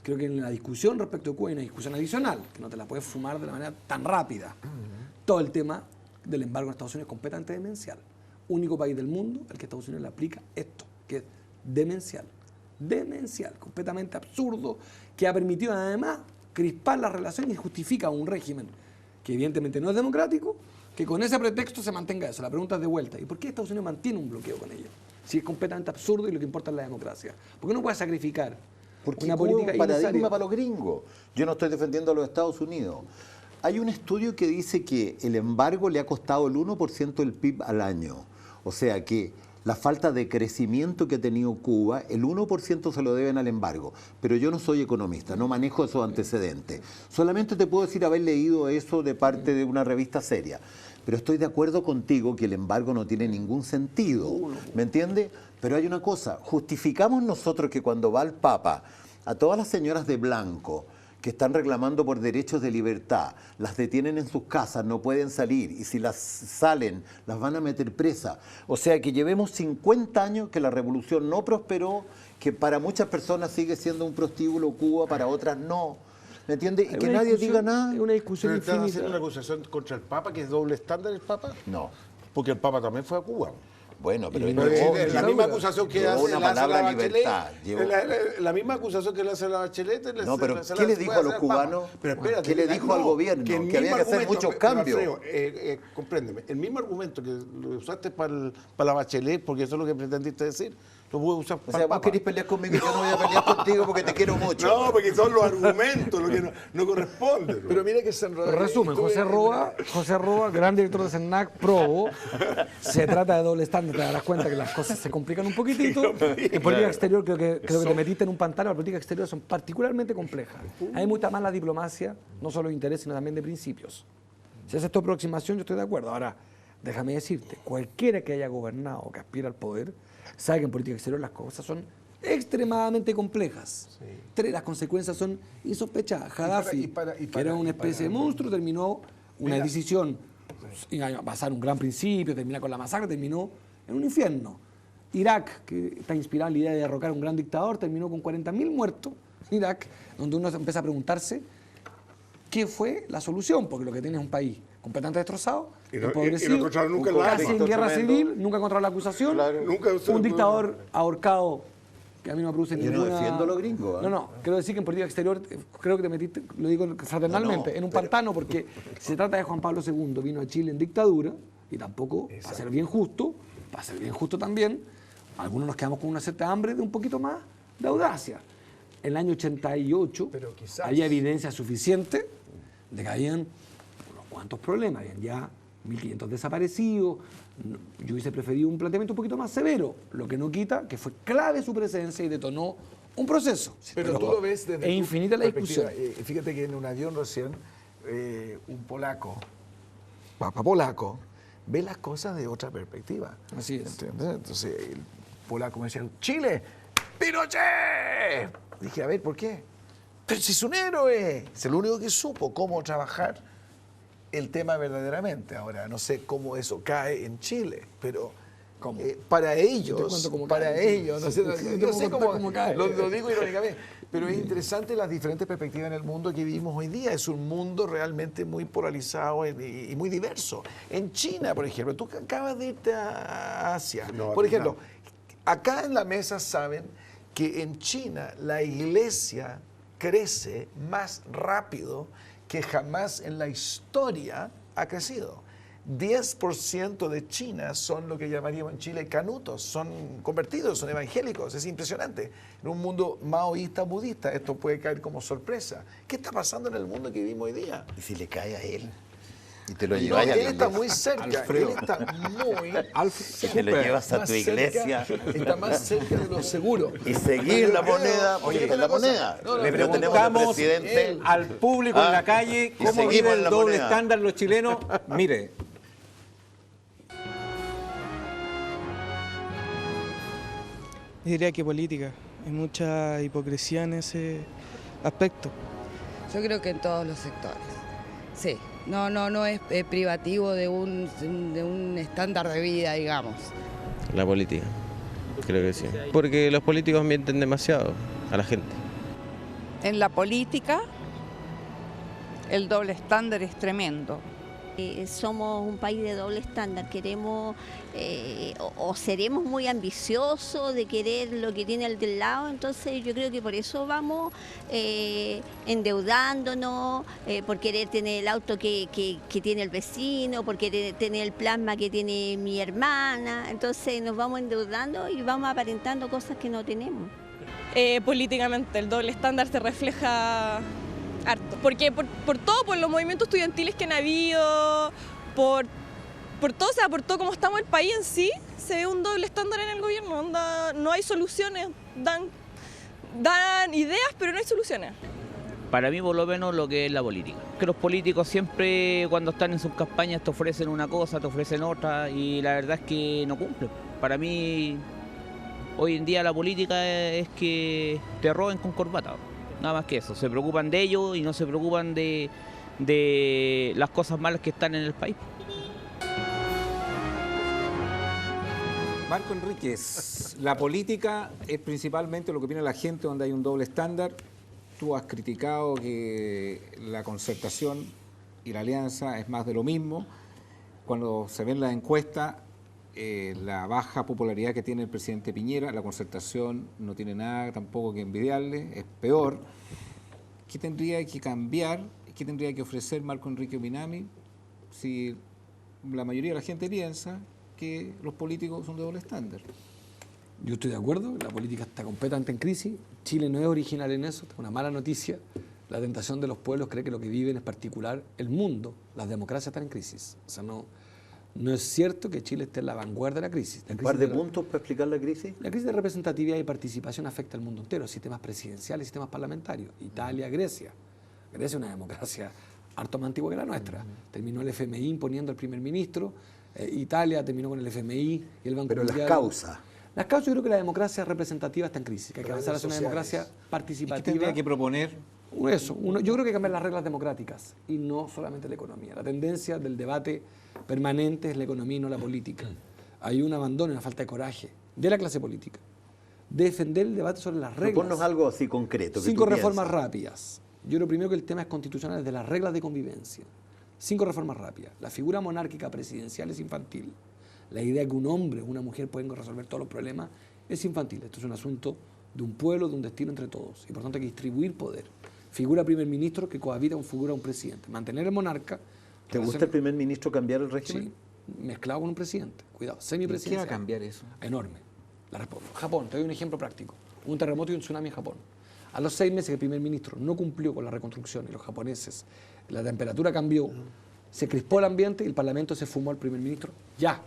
F: creo que en la discusión respecto a Cuba hay una discusión adicional, que no te la puedes fumar de la manera tan rápida. Todo el tema del embargo en Estados Unidos es completamente demencial. Único país del mundo al que Estados Unidos le aplica esto, que es demencial. Demencial, completamente absurdo, que ha permitido además crispar las relaciones y justifica un régimen que evidentemente no es democrático, que con ese pretexto se mantenga eso. La pregunta es de vuelta: ¿y por qué Estados Unidos mantiene un bloqueo con ello? Si es completamente absurdo y lo que importa es la democracia. ¿Por qué no puede sacrificar
C: porque
F: una política
C: un paradigma para los gringos? Yo no estoy defendiendo a los Estados Unidos. Hay un estudio que dice que el embargo le ha costado el 1% del PIB al año. O sea que la falta de crecimiento que ha tenido Cuba, el 1% se lo deben al embargo. Pero yo no soy economista, no manejo esos antecedentes. Solamente te puedo decir haber leído eso de parte de una revista seria. Pero estoy de acuerdo contigo que el embargo no tiene ningún sentido, ¿me entiendes? Pero hay una cosa, justificamos nosotros que cuando va el Papa, a todas las señoras de blanco que están reclamando por derechos de libertad, las detienen en sus casas, no pueden salir, y si las salen, las van a meter presas. O sea que llevemos 50 años que la revolución no prosperó, que para muchas personas sigue siendo un prostíbulo Cuba, para otras no. ¿Me entiendes? Y que nadie diga nada.
F: Es una discusión
E: ¿Pero estás
F: infinita.
E: haciendo una acusación contra el Papa, que es doble estándar el Papa?
C: No.
E: Porque el Papa también fue a Cuba.
C: Bueno, pero
E: es la misma acusación que hace la Bachelet.
C: Bachelet.
E: La misma acusación que le hace la Bachelet.
C: No, pero ¿qué le dijo a los cubanos?
E: Pero espérate,
C: ¿qué le dijo al gobierno? Que había que hacer muchos cambios.
E: Compréndeme, el mismo argumento que lo usaste para la Bachelet, porque eso es lo que pretendiste decir,
D: Lo puedes usar
C: O sea, vos querés pelear conmigo y yo no voy a pelear contigo porque te quiero mucho.
E: No, porque son los argumentos lo que no corresponde.
D: Pero mira que se enroda.
F: Resumen, José Roa, gran director de CENAC, Probo. Se trata de doble estándar, te darás cuenta que las cosas se complican un poquitito. En política exterior creo que te metiste en un pantano, las políticas exteriores son particularmente complejas. Hay mucha más la diplomacia, no solo de interés, sino también de principios. Si haces tu aproximación, yo estoy de acuerdo. Ahora, déjame decirte, cualquiera que haya gobernado o que aspira al poder, sabe que en política exterior las cosas son extremadamente complejas. Las consecuencias son insospechadas. Gaddafi, que era una especie de monstruo, terminó una decisión basada en un gran principio, terminar con la masacre, terminó en un infierno. Irak, que está inspirado en la idea de derrocar a un gran dictador, terminó con 40.000 muertos. Irak, donde uno empieza a preguntarse qué fue la solución, porque lo que tiene es un país completamente destrozado, empobrecido, casi en guerra civil, nunca encontraron la acusación, un dictador ahorcado que a mí no me produce ninguna...
C: Yo no defiendo a los gringos.
F: No, quiero decir que en política exterior, creo que te metiste, lo digo fraternalmente, en un pantano, porque se trata de Juan Pablo II, vino a Chile en dictadura, y tampoco, para ser bien justo también, algunos nos quedamos con una cierta hambre de un poquito más de audacia. En el año 88 había evidencia suficiente de que habían cuántos problemas, habían ya 1.500 desaparecidos. Yo hubiese preferido un planteamiento un poquito más severo, lo que no quita que fue clave su presencia y detonó un proceso.
D: Pero tú lo ves desde
F: infinita la discusión.
D: Fíjate que en un avión recién, un polaco, papá polaco, ve las cosas de otra perspectiva.
F: Así es.
D: ¿Entiendes? Entonces el polaco me decía, Chile, Pinochet. Dije, a ver, ¿por qué? Pero si es un héroe, es el único que supo cómo trabajar el tema verdaderamente. Ahora, no sé cómo eso cae en Chile, pero para ellos, no sé, yo sé cómo cae. Lo digo irónicamente, pero es interesante las diferentes perspectivas en el mundo que vivimos hoy día. Es un mundo realmente muy polarizado y muy diverso. En China, por ejemplo, tú acabas de irte a Asia. Por ejemplo, acá en la mesa saben que en China la iglesia crece más rápido que jamás en la historia ha crecido. 10% de China son lo que llamaríamos en Chile canutos, son convertidos, son evangélicos, es impresionante. En un mundo maoísta, budista, esto puede caer como sorpresa. ¿Qué está pasando en el mundo que vivimos hoy día?
C: ¿Y si le cae a él? Y te lo llevas a la
D: iglesia. Él está muy cerca, Alfredo. Él está muy...
C: Si te lo llevas a tu iglesia.
D: Está más cerca de lo seguro.
C: Y seguir la moneda. Oye, la moneda.
B: Le preguntamos al público en la calle cómo vive el doble estándar los chilenos. Mire.
G: Yo diría que política. Hay mucha hipocresía en ese aspecto.
H: Yo creo que en todos los sectores. Sí. No es privativo de un estándar de vida, digamos.
I: La política, creo que sí. Porque los políticos mienten demasiado a la gente.
J: En la política, el doble estándar es tremendo.
K: Somos un país de doble estándar, queremos o seremos muy ambiciosos de querer lo que tiene el del lado, entonces yo creo que por eso vamos endeudándonos, por querer tener el auto que tiene el vecino, por querer tener el plasma que tiene mi hermana, entonces nos vamos endeudando y vamos aparentando cosas que no tenemos.
M: Políticamente el doble estándar se refleja harto, porque por todo, por los movimientos estudiantiles que han habido, por todo, o sea, por todo como estamos el país en sí, se ve un doble estándar en el gobierno, no hay soluciones, dan ideas, pero no hay soluciones.
N: Para mí, por lo menos, lo que es la política. Que los políticos siempre, cuando están en sus campañas, te ofrecen una cosa, te ofrecen otra, y la verdad es que no cumplen. Para mí, hoy en día la política es que te roben con corbata. Nada más que eso, se preocupan de ellos y no se preocupan de las cosas malas que están en el país.
B: Marco Enríquez, la política es principalmente lo que opina la gente donde hay un doble estándar. Tú has criticado que la concertación y la alianza es más de lo mismo. Cuando se ven las encuestas, la baja popularidad que tiene el presidente Piñera, la concertación no tiene nada tampoco que envidiarle, es peor. ¿Qué tendría que cambiar? ¿Qué tendría que ofrecer Marco Enrique Minami si la mayoría de la gente piensa que los políticos son de doble estándar?
F: Yo estoy de acuerdo, la política está completamente en crisis. Chile no es original en eso, es una mala noticia. La tentación de los pueblos cree que lo que viven es particular. El mundo, las democracias están en crisis. O sea, no es cierto que Chile esté en la vanguardia de la crisis.
C: ¿Un par de puntos para explicar la crisis?
F: La crisis de representatividad y participación afecta al mundo entero, sistemas presidenciales, sistemas parlamentarios. Italia, Grecia. Grecia es una democracia harto más antigua que la nuestra. Terminó el FMI imponiendo al primer ministro. Italia terminó con el FMI y el Banco Mundial.
C: Pero las causas.
F: Las causas, yo creo que la democracia representativa está en crisis, que hay que avanzar hacia una democracia participativa.
B: ¿Y qué tendría que proponer?
F: Yo creo que hay que cambiar las reglas democráticas y no solamente la economía. La tendencia del debate permanente es la economía y no la política. Hay un abandono y una falta de coraje de la clase política. Defender el debate sobre las reglas.
C: Ponnos algo así concreto.
F: 5 reformas rápidas. Yo creo primero que el tema es constitucional, es de las reglas de convivencia. 5 reformas rápidas. La figura monárquica presidencial es infantil. La idea que un hombre o una mujer pueden resolver todos los problemas es infantil. Esto es un asunto de un pueblo, de un destino entre todos. Y por tanto hay que distribuir poder. Figura primer ministro que cohabita con figura un presidente. Mantener el monarca.
C: ¿Te gusta el primer ministro cambiar el régimen?
F: Sí, mezclado con un presidente. Cuidado, semipresidencial.
B: ¿Qué va a cambiar eso?
F: Enorme. Japón, te doy un ejemplo práctico. Un terremoto y un tsunami en Japón. A los 6 meses que el primer ministro no cumplió con la reconstrucción y los japoneses, la temperatura cambió, se crispó el ambiente y el parlamento se fumó al primer ministro ya.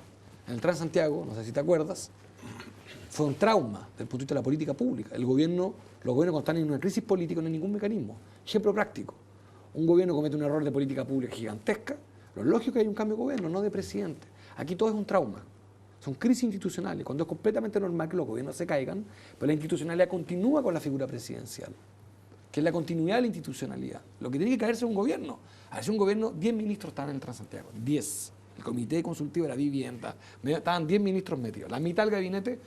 F: En el Transantiago, no sé si te acuerdas, fue un trauma desde el punto de vista de la política pública. Los gobiernos cuando están en una crisis política no hay ningún mecanismo. Ejemplo práctico. Un gobierno comete un error de política pública gigantesca, lo lógico es que hay un cambio de gobierno, no de presidente. Aquí todo es un trauma. Son crisis institucionales, cuando es completamente normal que los gobiernos se caigan, pero la institucionalidad continúa con la figura presidencial, que es la continuidad de la institucionalidad. Lo que tiene que caerse es un gobierno. A ver, si un gobierno, 10 ministros estaban en el Transantiago, 10. El Comité Consultivo de la Vivienda, estaban 10 ministros metidos. La mitad del gabinete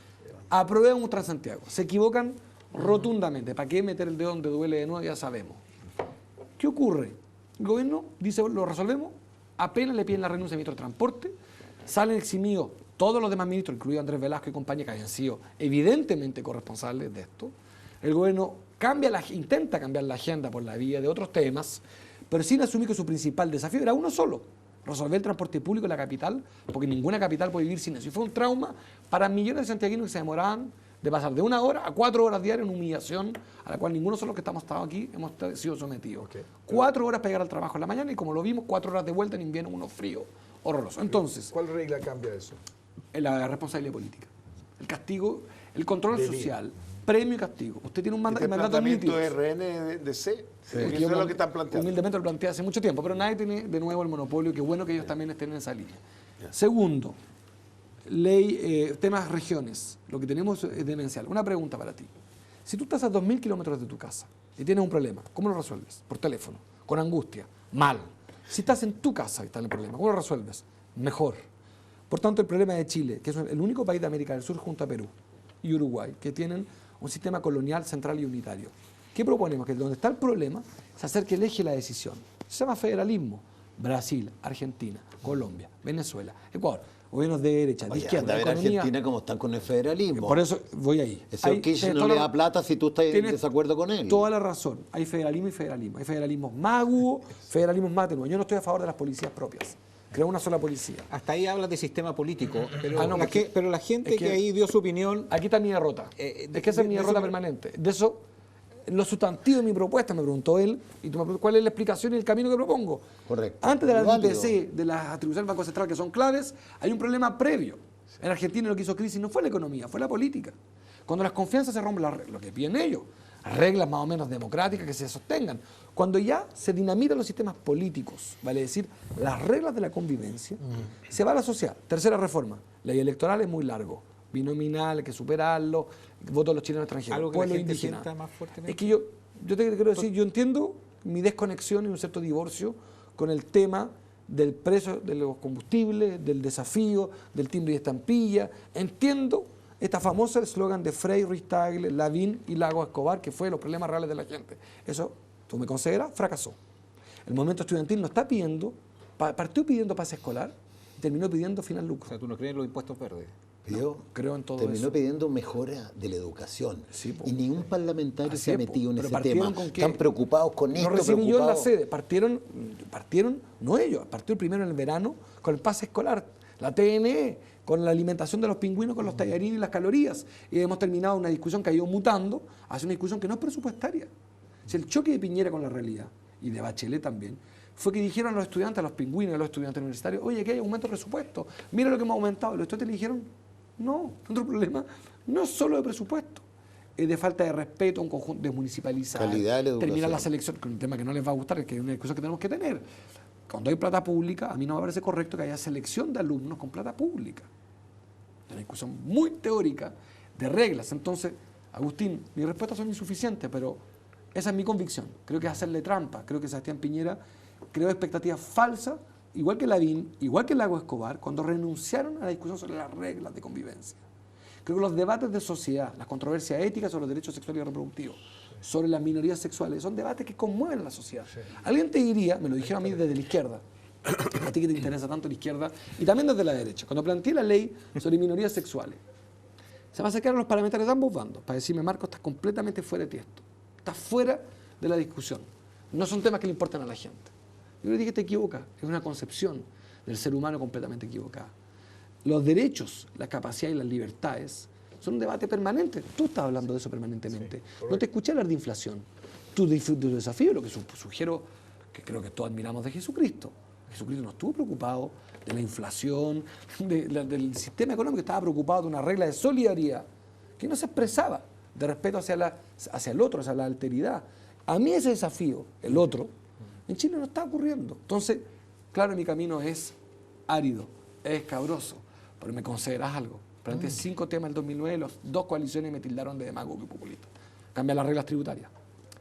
F: aprueba un Transantiago. Se equivocan rotundamente. ¿Para qué meter el dedo donde duele de nuevo? Ya sabemos. ¿Qué ocurre? El gobierno dice, lo resolvemos, apenas le piden la renuncia al ministro de Transporte, salen eximidos todos los demás ministros, incluido Andrés Velasco y compañía, que habían sido evidentemente corresponsables de esto. El gobierno intenta cambiar la agenda por la vía de otros temas, pero sin asumir que su principal desafío era uno solo: resolver el transporte público en la capital, porque ninguna capital puede vivir sin eso. Y fue un trauma para millones de santiaguinos que se demoraban de pasar de 1 hora a 4 horas diarias en humillación a la cual ninguno de los que estamos aquí hemos sido sometidos. 4 horas para llegar al trabajo en la mañana y, como lo vimos, 4 horas de vuelta en invierno, unos fríos horrorosos. Entonces,
D: ¿cuál regla cambia eso?
F: La responsabilidad política. El castigo, el control social, premio y castigo. Usted tiene un mandato
E: nítido. ¿Este planteamiento de RNDC? Sí. Eso es lo que están planteando.
F: Humildemente lo planteé hace mucho tiempo, pero nadie tiene de nuevo el monopolio. Qué bueno que ellos también estén en esa línea. Segundo, temas regiones. Lo que tenemos es demencial. Una pregunta para ti. Si tú estás a 2.000 kilómetros de tu casa y tienes un problema, ¿cómo lo resuelves? Por teléfono, con angustia, mal. Si estás en tu casa y está el problema, ¿cómo lo resuelves? Mejor. Por tanto, el problema de Chile, que es el único país de América del Sur junto a Perú y Uruguay, que tienen un sistema colonial central y unitario. ¿Qué proponemos? Que donde está el problema se acerque el eje de la decisión. Se llama federalismo. Brasil, Argentina, Colombia, Venezuela, Ecuador. Gobiernos de derecha, de izquierda,
C: de Argentina como están con el federalismo.
F: Por eso voy ahí.
C: El señor Kirchner no le da plata si tú estás en desacuerdo con él.
F: Toda la razón. Hay federalismo y federalismo. Hay federalismos más agudos, federalismos más atenuados. Yo no estoy a favor de las policías propias. Creo una sola policía.
B: Hasta ahí hablas de sistema político, pero la gente que ahí dio su opinión...
F: Aquí está mi derrota. Es que esa es mi derrota permanente. De eso, lo sustantivo de mi propuesta, me preguntó él, y tú me preguntas cuál es la explicación y el camino que propongo.
C: Correcto.
F: Antes de las IPC, de las atribuciones del Banco Central, que son claves, hay un problema previo. En Argentina lo que hizo crisis no fue la economía, fue la política. Cuando las confianzas se rompen, lo que piden ellos, reglas más o menos democráticas que se sostengan. Cuando ya se dinamitan los sistemas políticos, vale decir, las reglas de la convivencia, se va a la sociedad. Tercera reforma, ley electoral es muy largo, binominal, hay que superarlo, votos de los chilenos extranjeros,
B: algo que
F: pueblo
B: la gente
F: indígena.
B: sienta más fuertemente.
F: Es que yo te quiero decir, yo entiendo mi desconexión y un cierto divorcio con el tema del precio de los combustibles, del desafío, del timbre y estampilla. Entiendo esta famosa eslogan de Frei, Ruiz Tagle, Lavín y Lago Escobar, que fue los problemas reales de la gente. Eso, tú me consideras, fracasó. El movimiento estudiantil no está pidiendo, partió pidiendo pase escolar y terminó pidiendo final lucro.
B: O sea, ¿tú no crees en los impuestos verdes?
F: No, creo en todo
C: terminó
F: eso.
C: pidiendo mejora de la educación.
F: Sí,
C: y ningún parlamentario
F: Así
C: se ha
F: es,
C: metido en
F: pero
C: ese tema.
F: ¿con qué?
C: Están preocupados con esto.
F: No recibí yo en la
C: preocupados.
F: sede. Partieron, no ellos, partió el primero en el verano con el pase escolar. La TNE, con la alimentación de los pingüinos, con los tallarines y las calorías. Y hemos terminado una discusión que ha ido mutando hacia una discusión que no es presupuestaria. Si el choque de Piñera con la realidad, y de Bachelet también, fue que dijeron a los estudiantes, a los pingüinos, a los estudiantes universitarios, oye, que hay aumento de presupuesto, mira lo que hemos aumentado. Los estudiantes le dijeron, no, nuestro problema no es solo de presupuesto, es de falta de respeto a un conjunto, de municipalizar,
C: calidad de la educación.
F: terminar la selección, que es un tema que no les va a gustar, que es una discusión que tenemos que tener. Cuando hay plata pública, a mí no me parece correcto que haya selección de alumnos con plata pública. Es una discusión muy teórica de reglas. Entonces, Agustín, mis respuestas son insuficientes, pero esa es mi convicción. Creo que es hacerle trampa. Creo que Sebastián Piñera creó expectativas falsas, igual que Lavín, igual que Lago Escobar, cuando renunciaron a la discusión sobre las reglas de convivencia. Creo que los debates de sociedad, las controversias éticas sobre los derechos sexuales y reproductivos, sobre las minorías sexuales, son debates que conmueven a la sociedad. Alguien te diría, me lo dijeron a mí desde la izquierda, a ti que te interesa tanto la izquierda, y también desde la derecha, cuando planteé la ley sobre minorías sexuales, se me acercaron los parlamentarios de ambos bandos para decirme, Marco, estás completamente fuera de tiesto, estás fuera de la discusión, no son temas que le importan a la gente. Yo le dije, te equivocas, es una concepción del ser humano completamente equivocada. Los derechos, la capacidad y las libertades son un debate permanente. Tú estás hablando de eso permanentemente. No te escuché hablar de inflación. Tu desafío, lo que sugiero, que creo que todos admiramos de Jesucristo. Jesucristo no estuvo preocupado de la inflación, del sistema económico, estaba preocupado de una regla de solidaridad que no se expresaba, de respeto hacia el otro, hacia la alteridad. A mí ese desafío, el otro, en Chile no está ocurriendo. Entonces, claro, mi camino es árido, es escabroso, pero me concederás algo. Planteé 5 temas en el 2009, las 2 coaliciones me tildaron de demagogo y populista. Cambiar las reglas tributarias,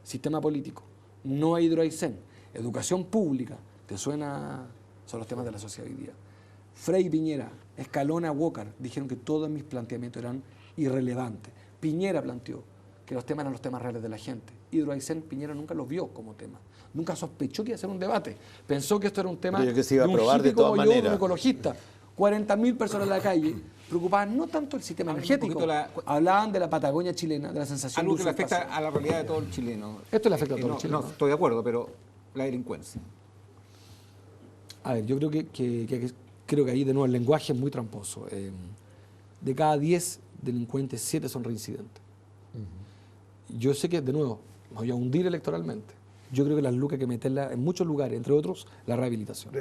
F: sistema político, no hay hidroaicén, educación pública, ¿te suena? Son los temas de la sociedad hoy día. Frei y Piñera, Escalona, Walker, dijeron que todos mis planteamientos eran irrelevantes. Piñera planteó que los temas eran los temas reales de la gente. Hidroaicén, Piñera nunca los vio como tema. Nunca sospechó que iba a ser un debate. Pensó que esto era un tema
C: que se iba a
F: un
C: aprobar
F: hippie
C: de todas
F: como yo,
C: maneras.
F: un ecologista. 40.000 personas en la calle, preocupadas no tanto del sistema energético, hablaban de la Patagonia chilena, de la sensación
B: algo
F: de
B: que le afecta
F: usurpación.
B: a la realidad de todo el chileno.
F: Esto le afecta a todo el chileno.
B: No, estoy de acuerdo, pero la delincuencia.
F: A ver, yo creo creo que ahí de nuevo el lenguaje es muy tramposo. De cada 10 delincuentes, 7 son reincidentes. Yo sé que, de nuevo, me voy a hundir electoralmente. Yo creo que las lucas hay que meterlas en muchos lugares, entre otros, la rehabilitación.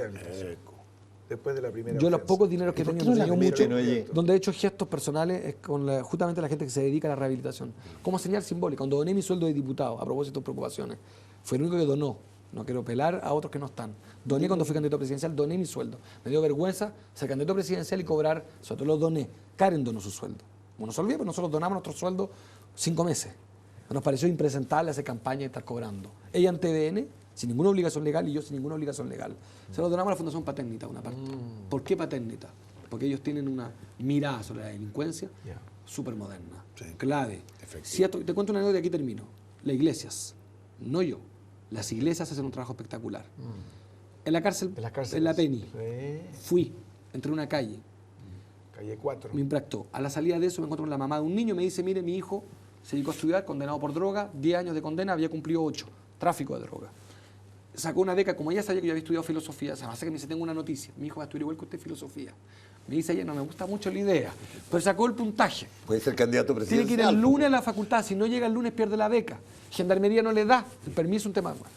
D: Después de la primera
F: Yo los
D: ofensa.
F: pocos dineros que he tenido,
D: no
F: mucho,
D: no,
F: donde he hecho gestos personales es con justamente la gente que se dedica a la rehabilitación. Como señal simbólica, cuando doné mi sueldo de diputado, a propósito de preocupaciones, fue el único que donó. No quiero pelar a otros que no están. Doné cuando fui candidato presidencial, doné mi sueldo. Me dio vergüenza ser candidato presidencial y cobrar, sobre todo lo doné. Karen donó su sueldo. Como no se olvide, pero nosotros donamos nuestro sueldo 5 meses. Nos pareció impresentable hacer campaña y estar cobrando. Ella en TVN, sin ninguna obligación legal, y yo sin ninguna obligación legal. Se lo donamos a la Fundación Paternitas, una parte. ¿Por qué Paternitas? Porque ellos tienen una mirada sobre la delincuencia súper moderna, clave. Si te cuento una anécdota y aquí termino. Las iglesias, no yo, las iglesias hacen un trabajo espectacular. En la cárcel, en la Penny, fui, entré en una calle.
D: Calle 4.
F: Me impactó. A la salida de eso me encuentro con la mamá de un niño, me dice, mire, mi hijo se dedicó a estudiar, condenado por droga, 10 años de condena, había cumplido 8, tráfico de droga. Sacó una beca, como ella sabía que yo había estudiado filosofía, se me hace que me dice, tengo una noticia, mi hijo va a estudiar igual que usted filosofía. Me dice ella, no me gusta mucho la idea, pero sacó el puntaje.
C: Puede ser candidato presidencial.
F: Tiene que ir el lunes a la facultad, si no llega el lunes pierde la beca. Gendarmería no le da el permiso, un tema. Bueno,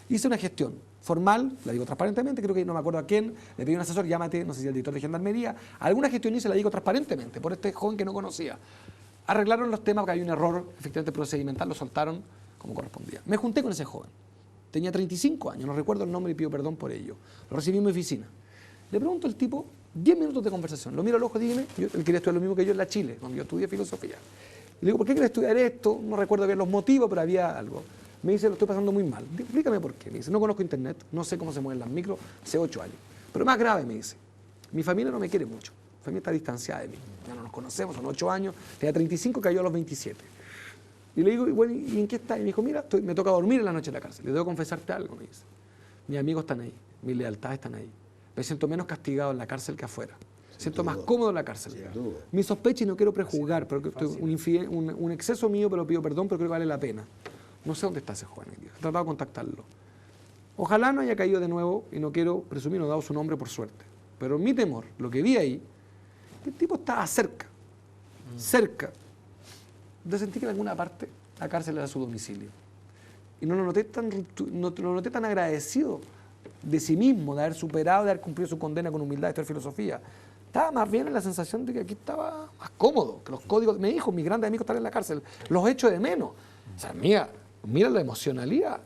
F: hice una gestión formal, la digo transparentemente, creo que no me acuerdo a quién, le pedí a un asesor, llámate, no sé si al director de Gendarmería, alguna gestión hice, la digo transparentemente, por este joven que no conocía. Arreglaron los temas porque hay un error efectivamente procedimental, lo soltaron como correspondía. Me junté con ese joven. Tenía 35 años, no recuerdo el nombre y pido perdón por ello. Lo recibí en mi oficina. Le pregunto al tipo, 10 minutos de conversación. Lo miro al ojo y dígame, él quería estudiar lo mismo que yo en la Chile, cuando yo estudié filosofía. Y le digo, ¿por qué quieres estudiar esto? No recuerdo bien los motivos, pero había algo. Me dice, lo estoy pasando muy mal. Digo, explícame por qué. Me dice, no conozco internet, no sé cómo se mueven las micros, hace 8 años. Pero más grave, me dice, mi familia no me quiere mucho. Mi familia está distanciada de mí. Ya no nos conocemos, son 8 años. Tenía 35, cayó a los 27. Y le digo, bueno, ¿y en qué está? Y me dijo, mira, me toca dormir en la noche en la cárcel. Le debo confesarte algo, me dice. Mis amigos están ahí, mis lealtades están ahí. Me siento menos castigado en la cárcel que afuera. Siento más cómodo en la cárcel. Mi sospecha, y no quiero prejuzgar, pero un exceso mío, pero pido perdón, pero creo que vale la pena. No sé dónde está ese joven hoy día. He tratado de contactarlo. Ojalá no haya caído de nuevo, y no quiero presumir, no he dado su nombre por suerte. pero mi temor, lo que vi ahí, que el tipo estaba cerca de sentir que en alguna parte la cárcel era su domicilio. Y no lo noté tan agradecido de sí mismo, de haber superado, de haber cumplido su condena con humildad y estudiar filosofía. Estaba más bien en la sensación de que aquí estaba más cómodo, que los códigos, me dijo, mis grandes amigos están en la cárcel, los echo de menos. O sea, mira la emocionalidad.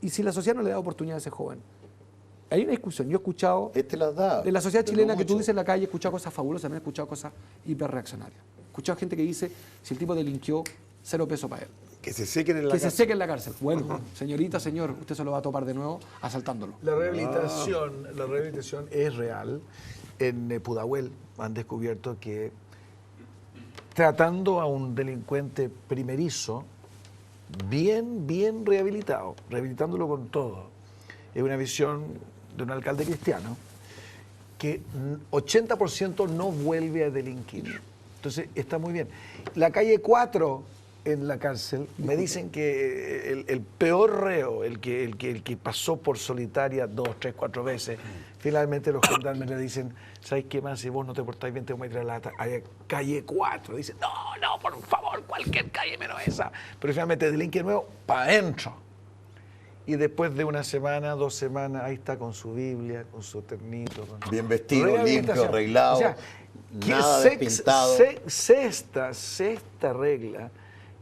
F: Y si la sociedad no le da oportunidad a ese joven. Hay una discusión, yo he escuchado de la sociedad chilena que tú dices en la calle, he escuchado cosas fabulosas, también he escuchado cosas hiperreaccionarias. He escuchado gente que dice, si el tipo delinquió, 0 pesos para él.
E: Que se sequen en la
F: cárcel. Que se sequen en la cárcel. Bueno, señorita, señor, usted se lo va a topar de nuevo asaltándolo.
D: La rehabilitación es real. En Pudahuel han descubierto que tratando a un delincuente primerizo, bien rehabilitado, rehabilitándolo con todo, es una visión de un alcalde cristiano, que 80% no vuelve a delinquir. Entonces está muy bien. La calle 4 en la cárcel, me dicen que el peor reo, el que pasó por solitaria 2, 3, 4 veces, finalmente los gendarmes le dicen, ¿sabes qué más? Si vos no te portáis bien, te voy a tirar la calle 4. Dicen, no, por favor, cualquier calle menos esa. Pero finalmente delinque de nuevo, para adentro. Y después de una semana, 2 semanas, ahí está con su Biblia, con su ternito. Bien
C: vestido, limpio, arreglado,
D: o sea,
C: nada despintado.
D: Sexta regla,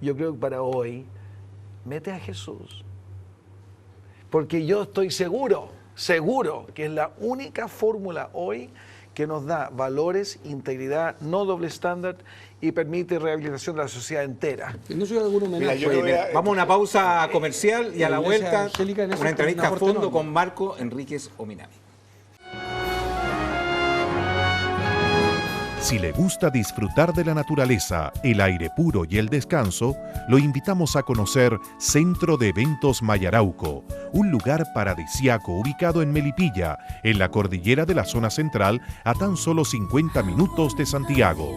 D: yo creo que para hoy, mete a Jesús. Porque yo estoy seguro que es la única fórmula hoy que nos da valores, integridad, no doble estándar y permite rehabilitación de la sociedad entera.
F: No soy alguno menos.
B: Vamos a una pausa comercial y a la vuelta una entrevista a fondo con Marco Enríquez Ominami.
A: Si le gusta disfrutar de la naturaleza, el aire puro y el descanso, lo invitamos a conocer Centro de Eventos Mayarauco, un lugar paradisíaco ubicado en Melipilla, en la cordillera de la zona central, a tan solo 50 minutos de Santiago.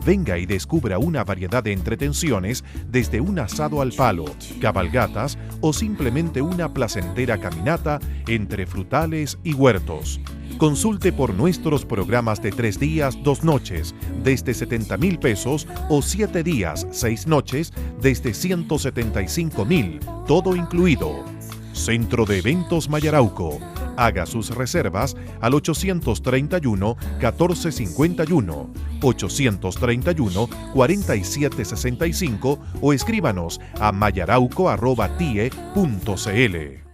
A: Venga y descubra una variedad de entretenciones, desde un asado al palo, cabalgatas o simplemente una placentera caminata entre frutales y huertos. Consulte por nuestros programas de 3 días, 2 noches, desde 70,000 pesos o 7 días, 6 noches, desde 175,000, todo incluido. Centro de Eventos Mayarauco. Haga sus reservas al 831-1451, 831-4765 o escríbanos a mayarauco@tie.cl.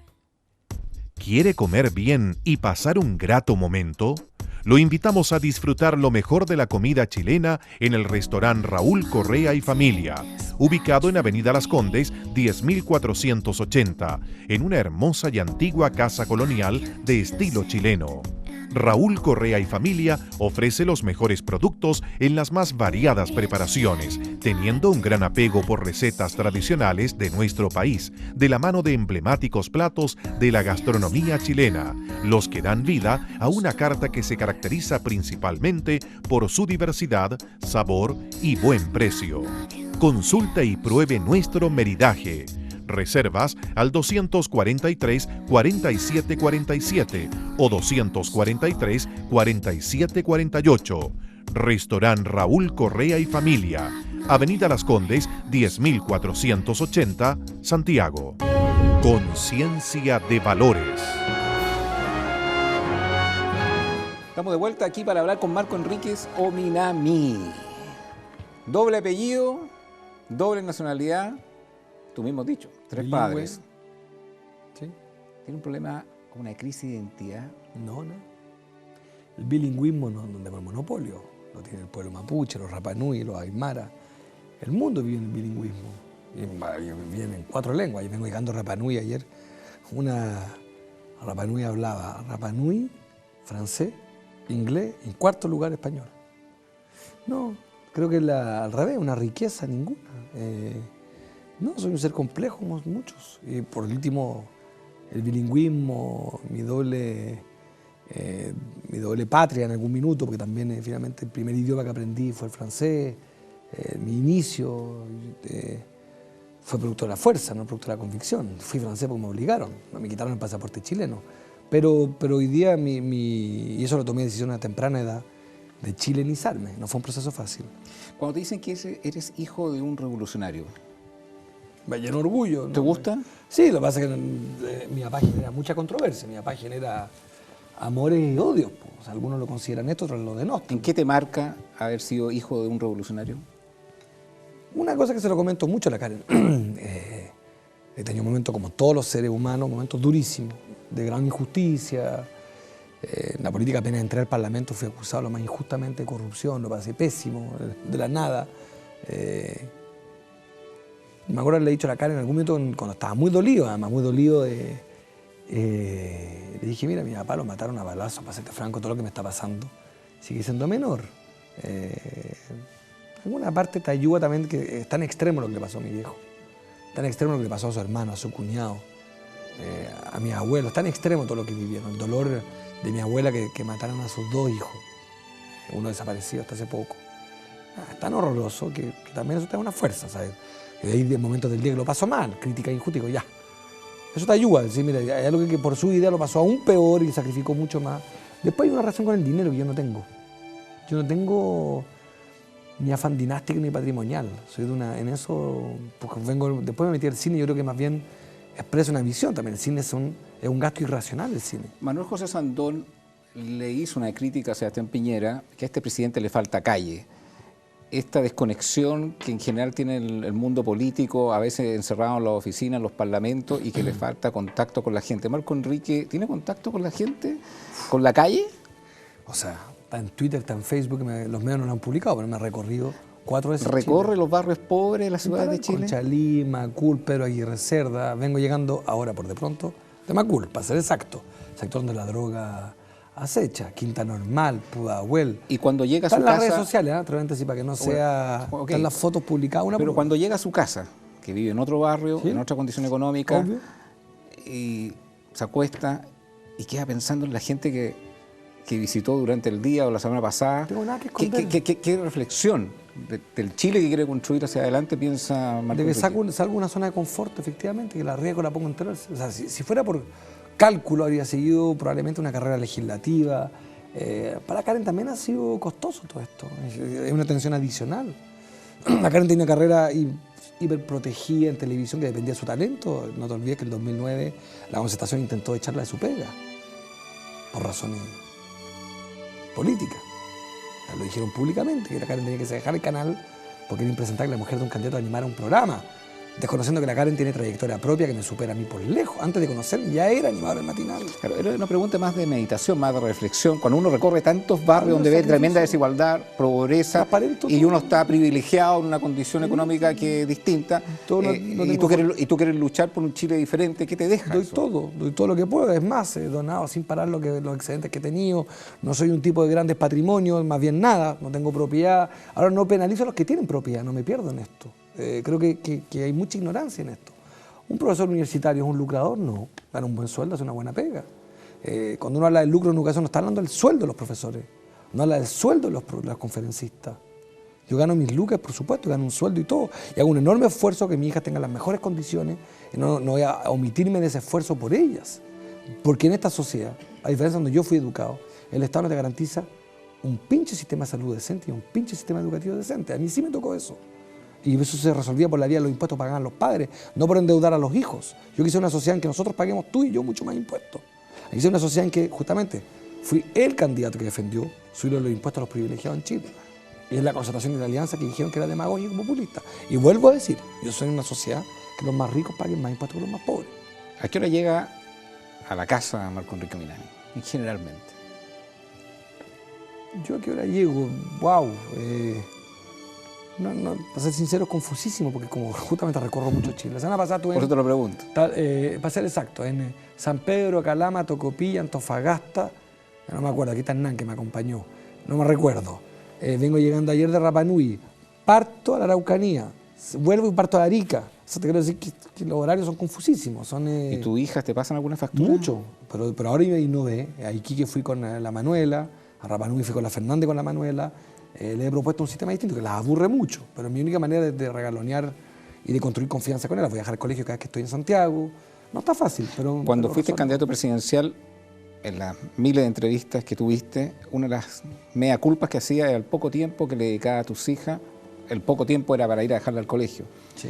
A: ¿Quiere comer bien y pasar un grato momento? Lo invitamos a disfrutar lo mejor de la comida chilena en el restaurante Raúl Correa y Familia, ubicado en Avenida Las Condes, 10.480, en una hermosa y antigua casa colonial de estilo chileno. Raúl Correa y Familia ofrece los mejores productos en las más variadas preparaciones, teniendo un gran apego por recetas tradicionales de nuestro país, de la mano de emblemáticos platos de la gastronomía chilena, los que dan vida a una carta que se caracteriza principalmente por su diversidad, sabor y buen precio. Consulta y pruebe nuestro meridaje. Reservas al 243-4747 o 243-4748. Restaurant Raúl Correa y Familia, Avenida Las Condes, 10.480, Santiago. Conciencia de valores.
B: Estamos de vuelta aquí para hablar con Marco Enríquez Ominami. Doble apellido, doble nacionalidad. Tú mismo has dicho, 3 padres.
F: ¿Sí?
B: ¿Tiene un problema con una crisis de identidad?
F: No. El bilingüismo no tenemos monopolio. Lo tiene el pueblo mapuche, los rapanui, los aymara. El mundo vive en el bilingüismo. Viven en 4 lenguas. Yo vengo llegando rapanui ayer. Una rapanui hablaba rapanui, francés, inglés y en 4º lugar español. No, creo que al revés, una riqueza ninguna. No, soy un ser complejo como muchos. Y por último, el bilingüismo, mi doble patria en algún minuto, porque también finalmente el primer idioma que aprendí fue el francés. Mi inicio fue producto de la fuerza, no producto de la convicción. Fui francés porque me obligaron, no me quitaron el pasaporte chileno. Pero hoy día, y eso lo tomé decisión a temprana edad, de chilenizarme. No fue un proceso fácil.
B: Cuando te dicen que eres hijo de un revolucionario,
F: me llena orgullo.
B: ¿Te gusta?
F: Sí, lo que pasa es que mi papá genera mucha controversia. Mi papá genera amores y odios. Pues. O sea, algunos lo consideran esto, otros lo denostan.
B: ¿En qué te marca haber sido hijo de un revolucionario?
F: Una cosa que se lo comento mucho a la Karen. He tenido momentos, como todos los seres humanos, momentos durísimos, de gran injusticia. En la política, apenas entré al Parlamento, fui acusado lo más injustamente de corrupción, lo pasé pésimo, de la nada. Me acuerdo haberle dicho a la Karen en algún momento, cuando estaba muy dolido, además muy dolido, le dije, mira, mi papá lo mataron a balazo, para serte franco, todo lo que me está pasando sigue siendo menor. En alguna parte te ayuda también, que es tan extremo lo que le pasó a mi viejo, tan extremo lo que le pasó a su hermano, a su cuñado, a mis abuelos, tan extremo todo lo que vivieron, el dolor de mi abuela que mataron a sus 2 hijos, uno desaparecido hasta hace poco. Es tan horroroso que también eso te da una fuerza, ¿sabes? Y de ahí, de momentos del día que lo pasó mal, crítica injusta, digo, ya. Eso te ayuda, decir, mira, hay algo que por su idea lo pasó aún peor y sacrificó mucho más. Después hay una relación con el dinero que yo no tengo. Yo no tengo ni afán dinástico ni patrimonial. Soy de una, en eso, porque después me metí al cine, yo creo que más bien expresa una visión también. El cine es un gasto irracional, el cine.
B: Manuel José Sandón le hizo una crítica a Sebastián Piñera, que a este presidente le falta calle. Esta desconexión que en general tiene el mundo político, a veces encerrado en las oficinas, en los parlamentos, y que le falta contacto con la gente. Marco Enrique, ¿tiene contacto con la gente? ¿Con la calle?
F: O sea, está en Twitter, está en Facebook, los medios no lo han publicado, pero me ha recorrido 4 veces.
B: ¿Recorre los barrios pobres de las ciudades de Chile?
F: Conchalí, Macul, Pedro Aguirre Cerda. Vengo llegando ahora, por de pronto, de Macul, para ser exacto. Sector donde la droga acecha, Quinta Normal, Pudahuel.
B: Y cuando llega a su casa...
F: Están las redes sociales, obviamente, sí, para que no sea...
B: Okay.
F: Están las fotos publicadas una.
B: Pero cuando llega a su casa, que vive en otro barrio, ¿sí?, en otra condición económica, obvio, y se acuesta y queda pensando en la gente que visitó durante el día o la semana pasada.
F: No tengo nada que esconder.
B: ¿Qué reflexión del Chile que quiere construir hacia adelante piensa Marco Enrique?
F: De que salgo una zona de confort, efectivamente, que la riego, la pongo entera. O sea, si fuera por cálculo, habría seguido probablemente una carrera legislativa. Para Karen también ha sido costoso todo esto. Es una tensión adicional. La Karen tiene una carrera hiperprotegida en televisión que dependía de su talento. No te olvides que en el 2009 la Concertación intentó echarla de su pega por razones políticas. O sea, lo dijeron públicamente, que la Karen tenía que dejar el canal porque era impresentable que la mujer de un candidato animara un programa, desconociendo que la Karen tiene trayectoria propia que me supera a mí por lejos. Antes de conocerme ya era animadora en matinal.
B: Claro, era una pregunta más de meditación, más de reflexión. Cuando uno recorre tantos barrios donde ve tremenda desigualdad, pobreza, y uno está privilegiado en una condición económica que es distinta, y tú quieres luchar por un Chile diferente, ¿qué te deja?
F: Doy todo lo que puedo. Es más, he donado sin parar los excedentes que he tenido. No soy un tipo de grandes patrimonios, más bien nada, no tengo propiedad. Ahora no penalizo a los que tienen propiedad, no me pierdo en esto. Creo que hay mucha ignorancia en esto. ¿Un profesor universitario es un lucrador? No. Gana un buen sueldo, hace una buena pega. Cuando uno habla del lucro en educación, no está hablando del sueldo de los profesores, no habla del sueldo de los conferencistas. Yo gano mis lucas, por supuesto, gano un sueldo y todo. Y hago un enorme esfuerzo que mi hija tenga las mejores condiciones y no voy a omitirme de ese esfuerzo por ellas. Porque en esta sociedad, a diferencia de donde yo fui educado, el Estado no te garantiza un pinche sistema de salud decente y un pinche sistema educativo decente. A mí sí me tocó eso. Y eso se resolvía por la vía de los impuestos que pagaban los padres, no por endeudar a los hijos. Yo quise una sociedad en que nosotros paguemos, tú y yo, mucho más impuestos. Quise una sociedad en que, justamente, fui el candidato que defendió subir los impuestos a los privilegiados en Chile. Y es la Concertación y la Alianza que dijeron que era demagógico y populista. Y vuelvo a decir, yo soy una sociedad que los más ricos paguen más impuestos que los más pobres.
B: ¿A qué hora llega a la casa Marco Enrique Minami, generalmente?
F: ¿Yo a qué hora llego? ¡Wow! No, para ser sincero, es confusísimo, porque como justamente recorro mucho Chile. La semana pasada tuve...
B: Por eso te lo pregunto.
F: Para ser exacto, en San Pedro, Calama, Tocopilla, Antofagasta, no me acuerdo, aquí está Hernán que me acompañó, no me recuerdo. Vengo llegando ayer de Rapa Nui, parto a la Araucanía, vuelvo y parto a Arica. O sea, te quiero decir que los horarios son confusísimo.
B: ¿Y tus hijas te pasan alguna factura?
F: Mucho, pero ahora innové. A Iquique fui con la Manuela, a Rapa Nui fui con la Fernanda y con la Manuela. Le he propuesto un sistema distinto que las aburre mucho, pero mi única manera de regalonear y de construir confianza con ellas. Voy a dejar el colegio cada vez que estoy en Santiago. No está fácil, pero...
B: Cuando fuiste candidato presidencial,
O: en las miles de entrevistas que tuviste, una de las mea culpas que hacía era el poco tiempo que le dedicaba a tus hijas, el poco tiempo era para ir a dejarla al colegio.
F: Sí.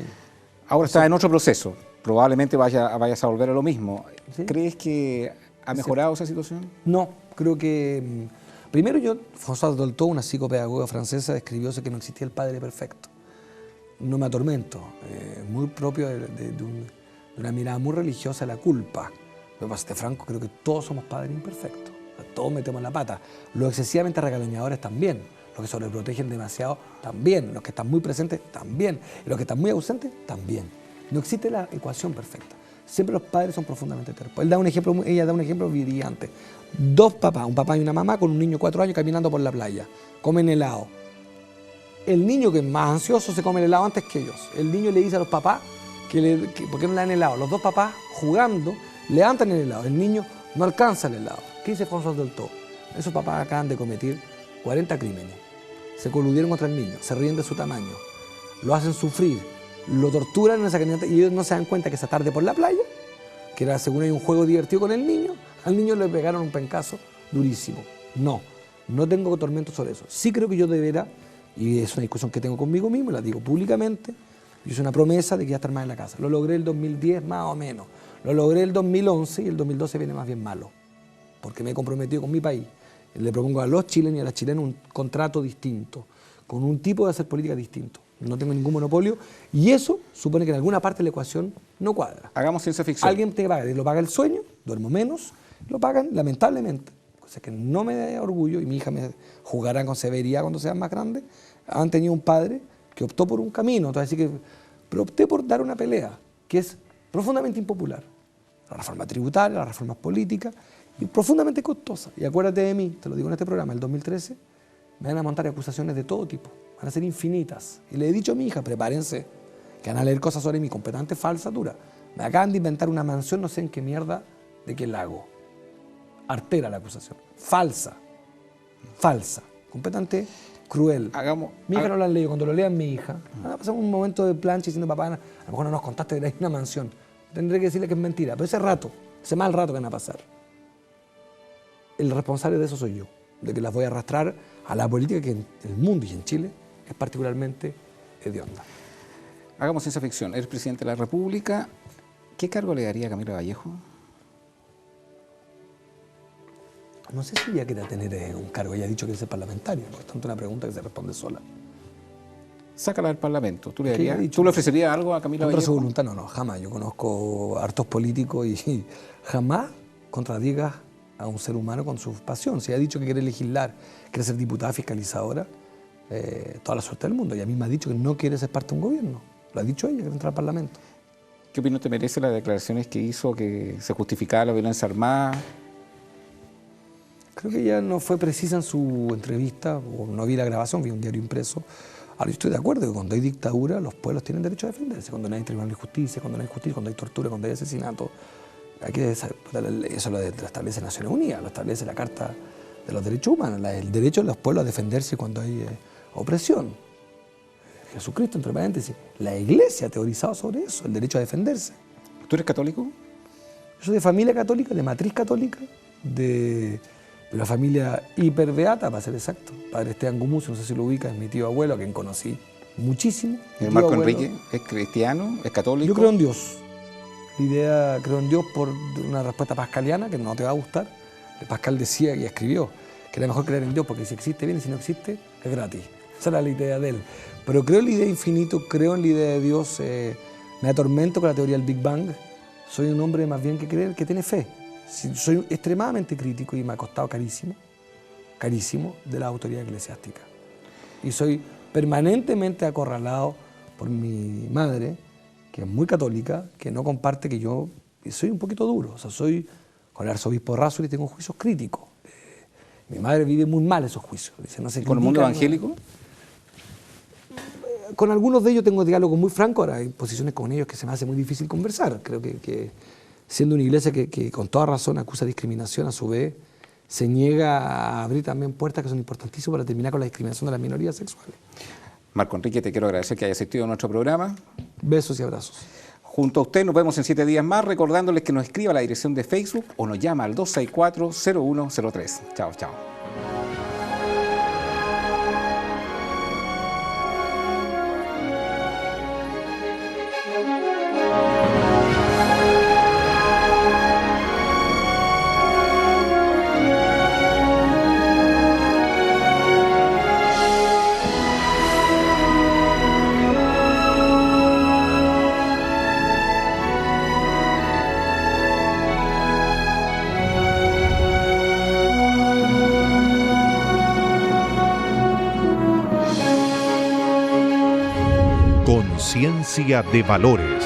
O: Ahora estás en otro proceso, probablemente vayas a volver a lo mismo.
F: Sí.
O: ¿Crees que ha mejorado esa situación?
F: No, creo que... Primero Françoise Dolto, una psicopedagoga francesa, escribió que no existía el padre perfecto. No me atormento, muy propio de una mirada muy religiosa de la culpa. Pero para ser franco, creo que todos somos padres imperfectos. O sea, todos metemos la pata. Los excesivamente regañadores también. Los que sobreprotegen demasiado también. Los que están muy presentes también. Y los que están muy ausentes también. No existe la ecuación perfecta. Siempre los padres son profundamente tercos. Ella da un ejemplo brillante. Dos papás, un papá y una mamá con un niño de 4 años caminando por la playa. Comen helado. El niño que es más ansioso se come el helado antes que ellos. El niño le dice a los papás ¿por qué no le dan helado? Los dos papás jugando levantan el helado. El niño no alcanza el helado. ¿Qué dice Françoise Dolto? Esos papás acaban de cometer 40 crímenes. Se coludieron contra el niño, se ríen de su tamaño, lo hacen sufrir, lo torturan en esa caminata y ellos no se dan cuenta que esa tarde por la playa, que era según ellos un juego divertido con el niño, al niño le pegaron un pencazo durísimo. No tengo tormento sobre eso. Sí creo que yo debería, y es una discusión que tengo conmigo mismo, la digo públicamente, yo hice una promesa de que iba a estar más en la casa. Lo logré el 2010 más o menos, lo logré el 2011 y el 2012 viene más bien malo, porque me he comprometido con mi país. Le propongo a los chilenos y a las chilenas un contrato distinto, con un tipo de hacer política distinto. No tengo ningún monopolio y eso supone que en alguna parte de la ecuación no cuadra.
O: Hagamos ciencia ficción.
F: Alguien te paga, lo paga el sueño, duermo menos, lo pagan lamentablemente. Cosa que no me da orgullo y mi hija me jugará con severidad cuando sean más grandes. Han tenido un padre que optó por un camino, pero opté por dar una pelea que es profundamente impopular. La reforma tributaria, las reformas políticas, y profundamente costosa. Y acuérdate de mí, te lo digo en este programa, el 2013, me van a montar acusaciones de todo tipo, van a ser infinitas. Y le he dicho a mi hija, prepárense, que van a leer cosas sobre mí completamente falsas, duras. Me acaban de inventar una mansión, no sé en qué mierda, de qué lago. Artera la acusación. Falsa, completamente cruel. Mi hija no la han leído, cuando lo lean mi hija, van a pasar un momento de plancha diciendo, papá, a lo mejor no nos contaste que hay una mansión. Tendré que decirle que es mentira, pero ese mal rato que van a pasar. El responsable de eso soy yo, de que las voy a arrastrar a la política que en el mundo y en Chile es particularmente hedionda.
O: Hagamos ciencia ficción. Eres presidente de la República. ¿Qué cargo le daría a Camilo Vallejo?
F: No sé si ella quiere tener un cargo. Ella ha dicho que es parlamentario, porque es tanto una pregunta que se responde sola.
O: Sácala del Parlamento. ¿Tú le ofrecerías algo a Camilo Vallejo?
F: Contra su voluntad, no, jamás. Yo conozco hartos políticos y jamás contradigas a un ser humano con su pasión. Si ha dicho que quiere legislar, quiere ser diputada fiscalizadora, toda la suerte del mundo. Ella misma ha dicho que no quiere ser parte de un gobierno. Lo ha dicho ella, que quiere entrar al Parlamento.
O: ¿Qué opinión te merece las declaraciones que hizo, que se justificaba la violencia armada?
F: Creo que ella no fue precisa en su entrevista, o no vi la grabación, vi un diario impreso. Ahora, yo estoy de acuerdo que cuando hay dictadura, los pueblos tienen derecho a defenderse. Cuando no hay tribunal de justicia, cuando no hay justicia, cuando hay tortura, cuando hay asesinato. Eso lo establece Naciones Unidas, lo establece la Carta de los Derechos Humanos, el derecho de los pueblos a defenderse cuando hay opresión. Jesucristo, entre paréntesis, la Iglesia ha teorizado sobre eso, el derecho a defenderse.
O: ¿Tú eres católico?
F: Yo soy de familia católica, de matriz católica, de la familia hiperbeata, para ser exacto. Padre Esteban Gumucio, no sé si lo ubica, es mi tío abuelo, a quien conocí muchísimo.
O: ¿El Marco Enrique es cristiano, es católico?
F: Yo creo en Dios. Creo en Dios por una respuesta pascaliana que no te va a gustar. Pascal decía y escribió que era mejor creer en Dios porque si existe bien y si no existe es gratis. Esa era la idea de él. Pero creo en la idea de infinito, creo en la idea de Dios, me atormento con la teoría del Big Bang. Soy un hombre más bien que tiene fe. Soy extremadamente crítico y me ha costado carísimo de la autoridad eclesiástica. Y soy permanentemente acorralado por mi madre, que es muy católica, que no comparte que yo soy un poquito duro. O sea, soy con el arzobispo Razzoli tengo juicios críticos. Mi madre vive muy mal esos juicios. Dice, no sé,
O: ¿con el mundo evangélico?
F: Con algunos de ellos tengo diálogos muy francos. Ahora hay posiciones con ellos que se me hace muy difícil conversar. Creo que siendo una iglesia que con toda razón acusa discriminación, a su vez se niega a abrir también puertas que son importantísimas para terminar con la discriminación de las minorías sexuales.
O: Marco Enrique, te quiero agradecer que hayas asistido a nuestro programa.
F: Besos y abrazos.
O: Junto a usted nos vemos en 7 días más, recordándoles que nos escriba a la dirección de Facebook o nos llama al 264-0103. Chao, chao.
A: Conciencia de valores.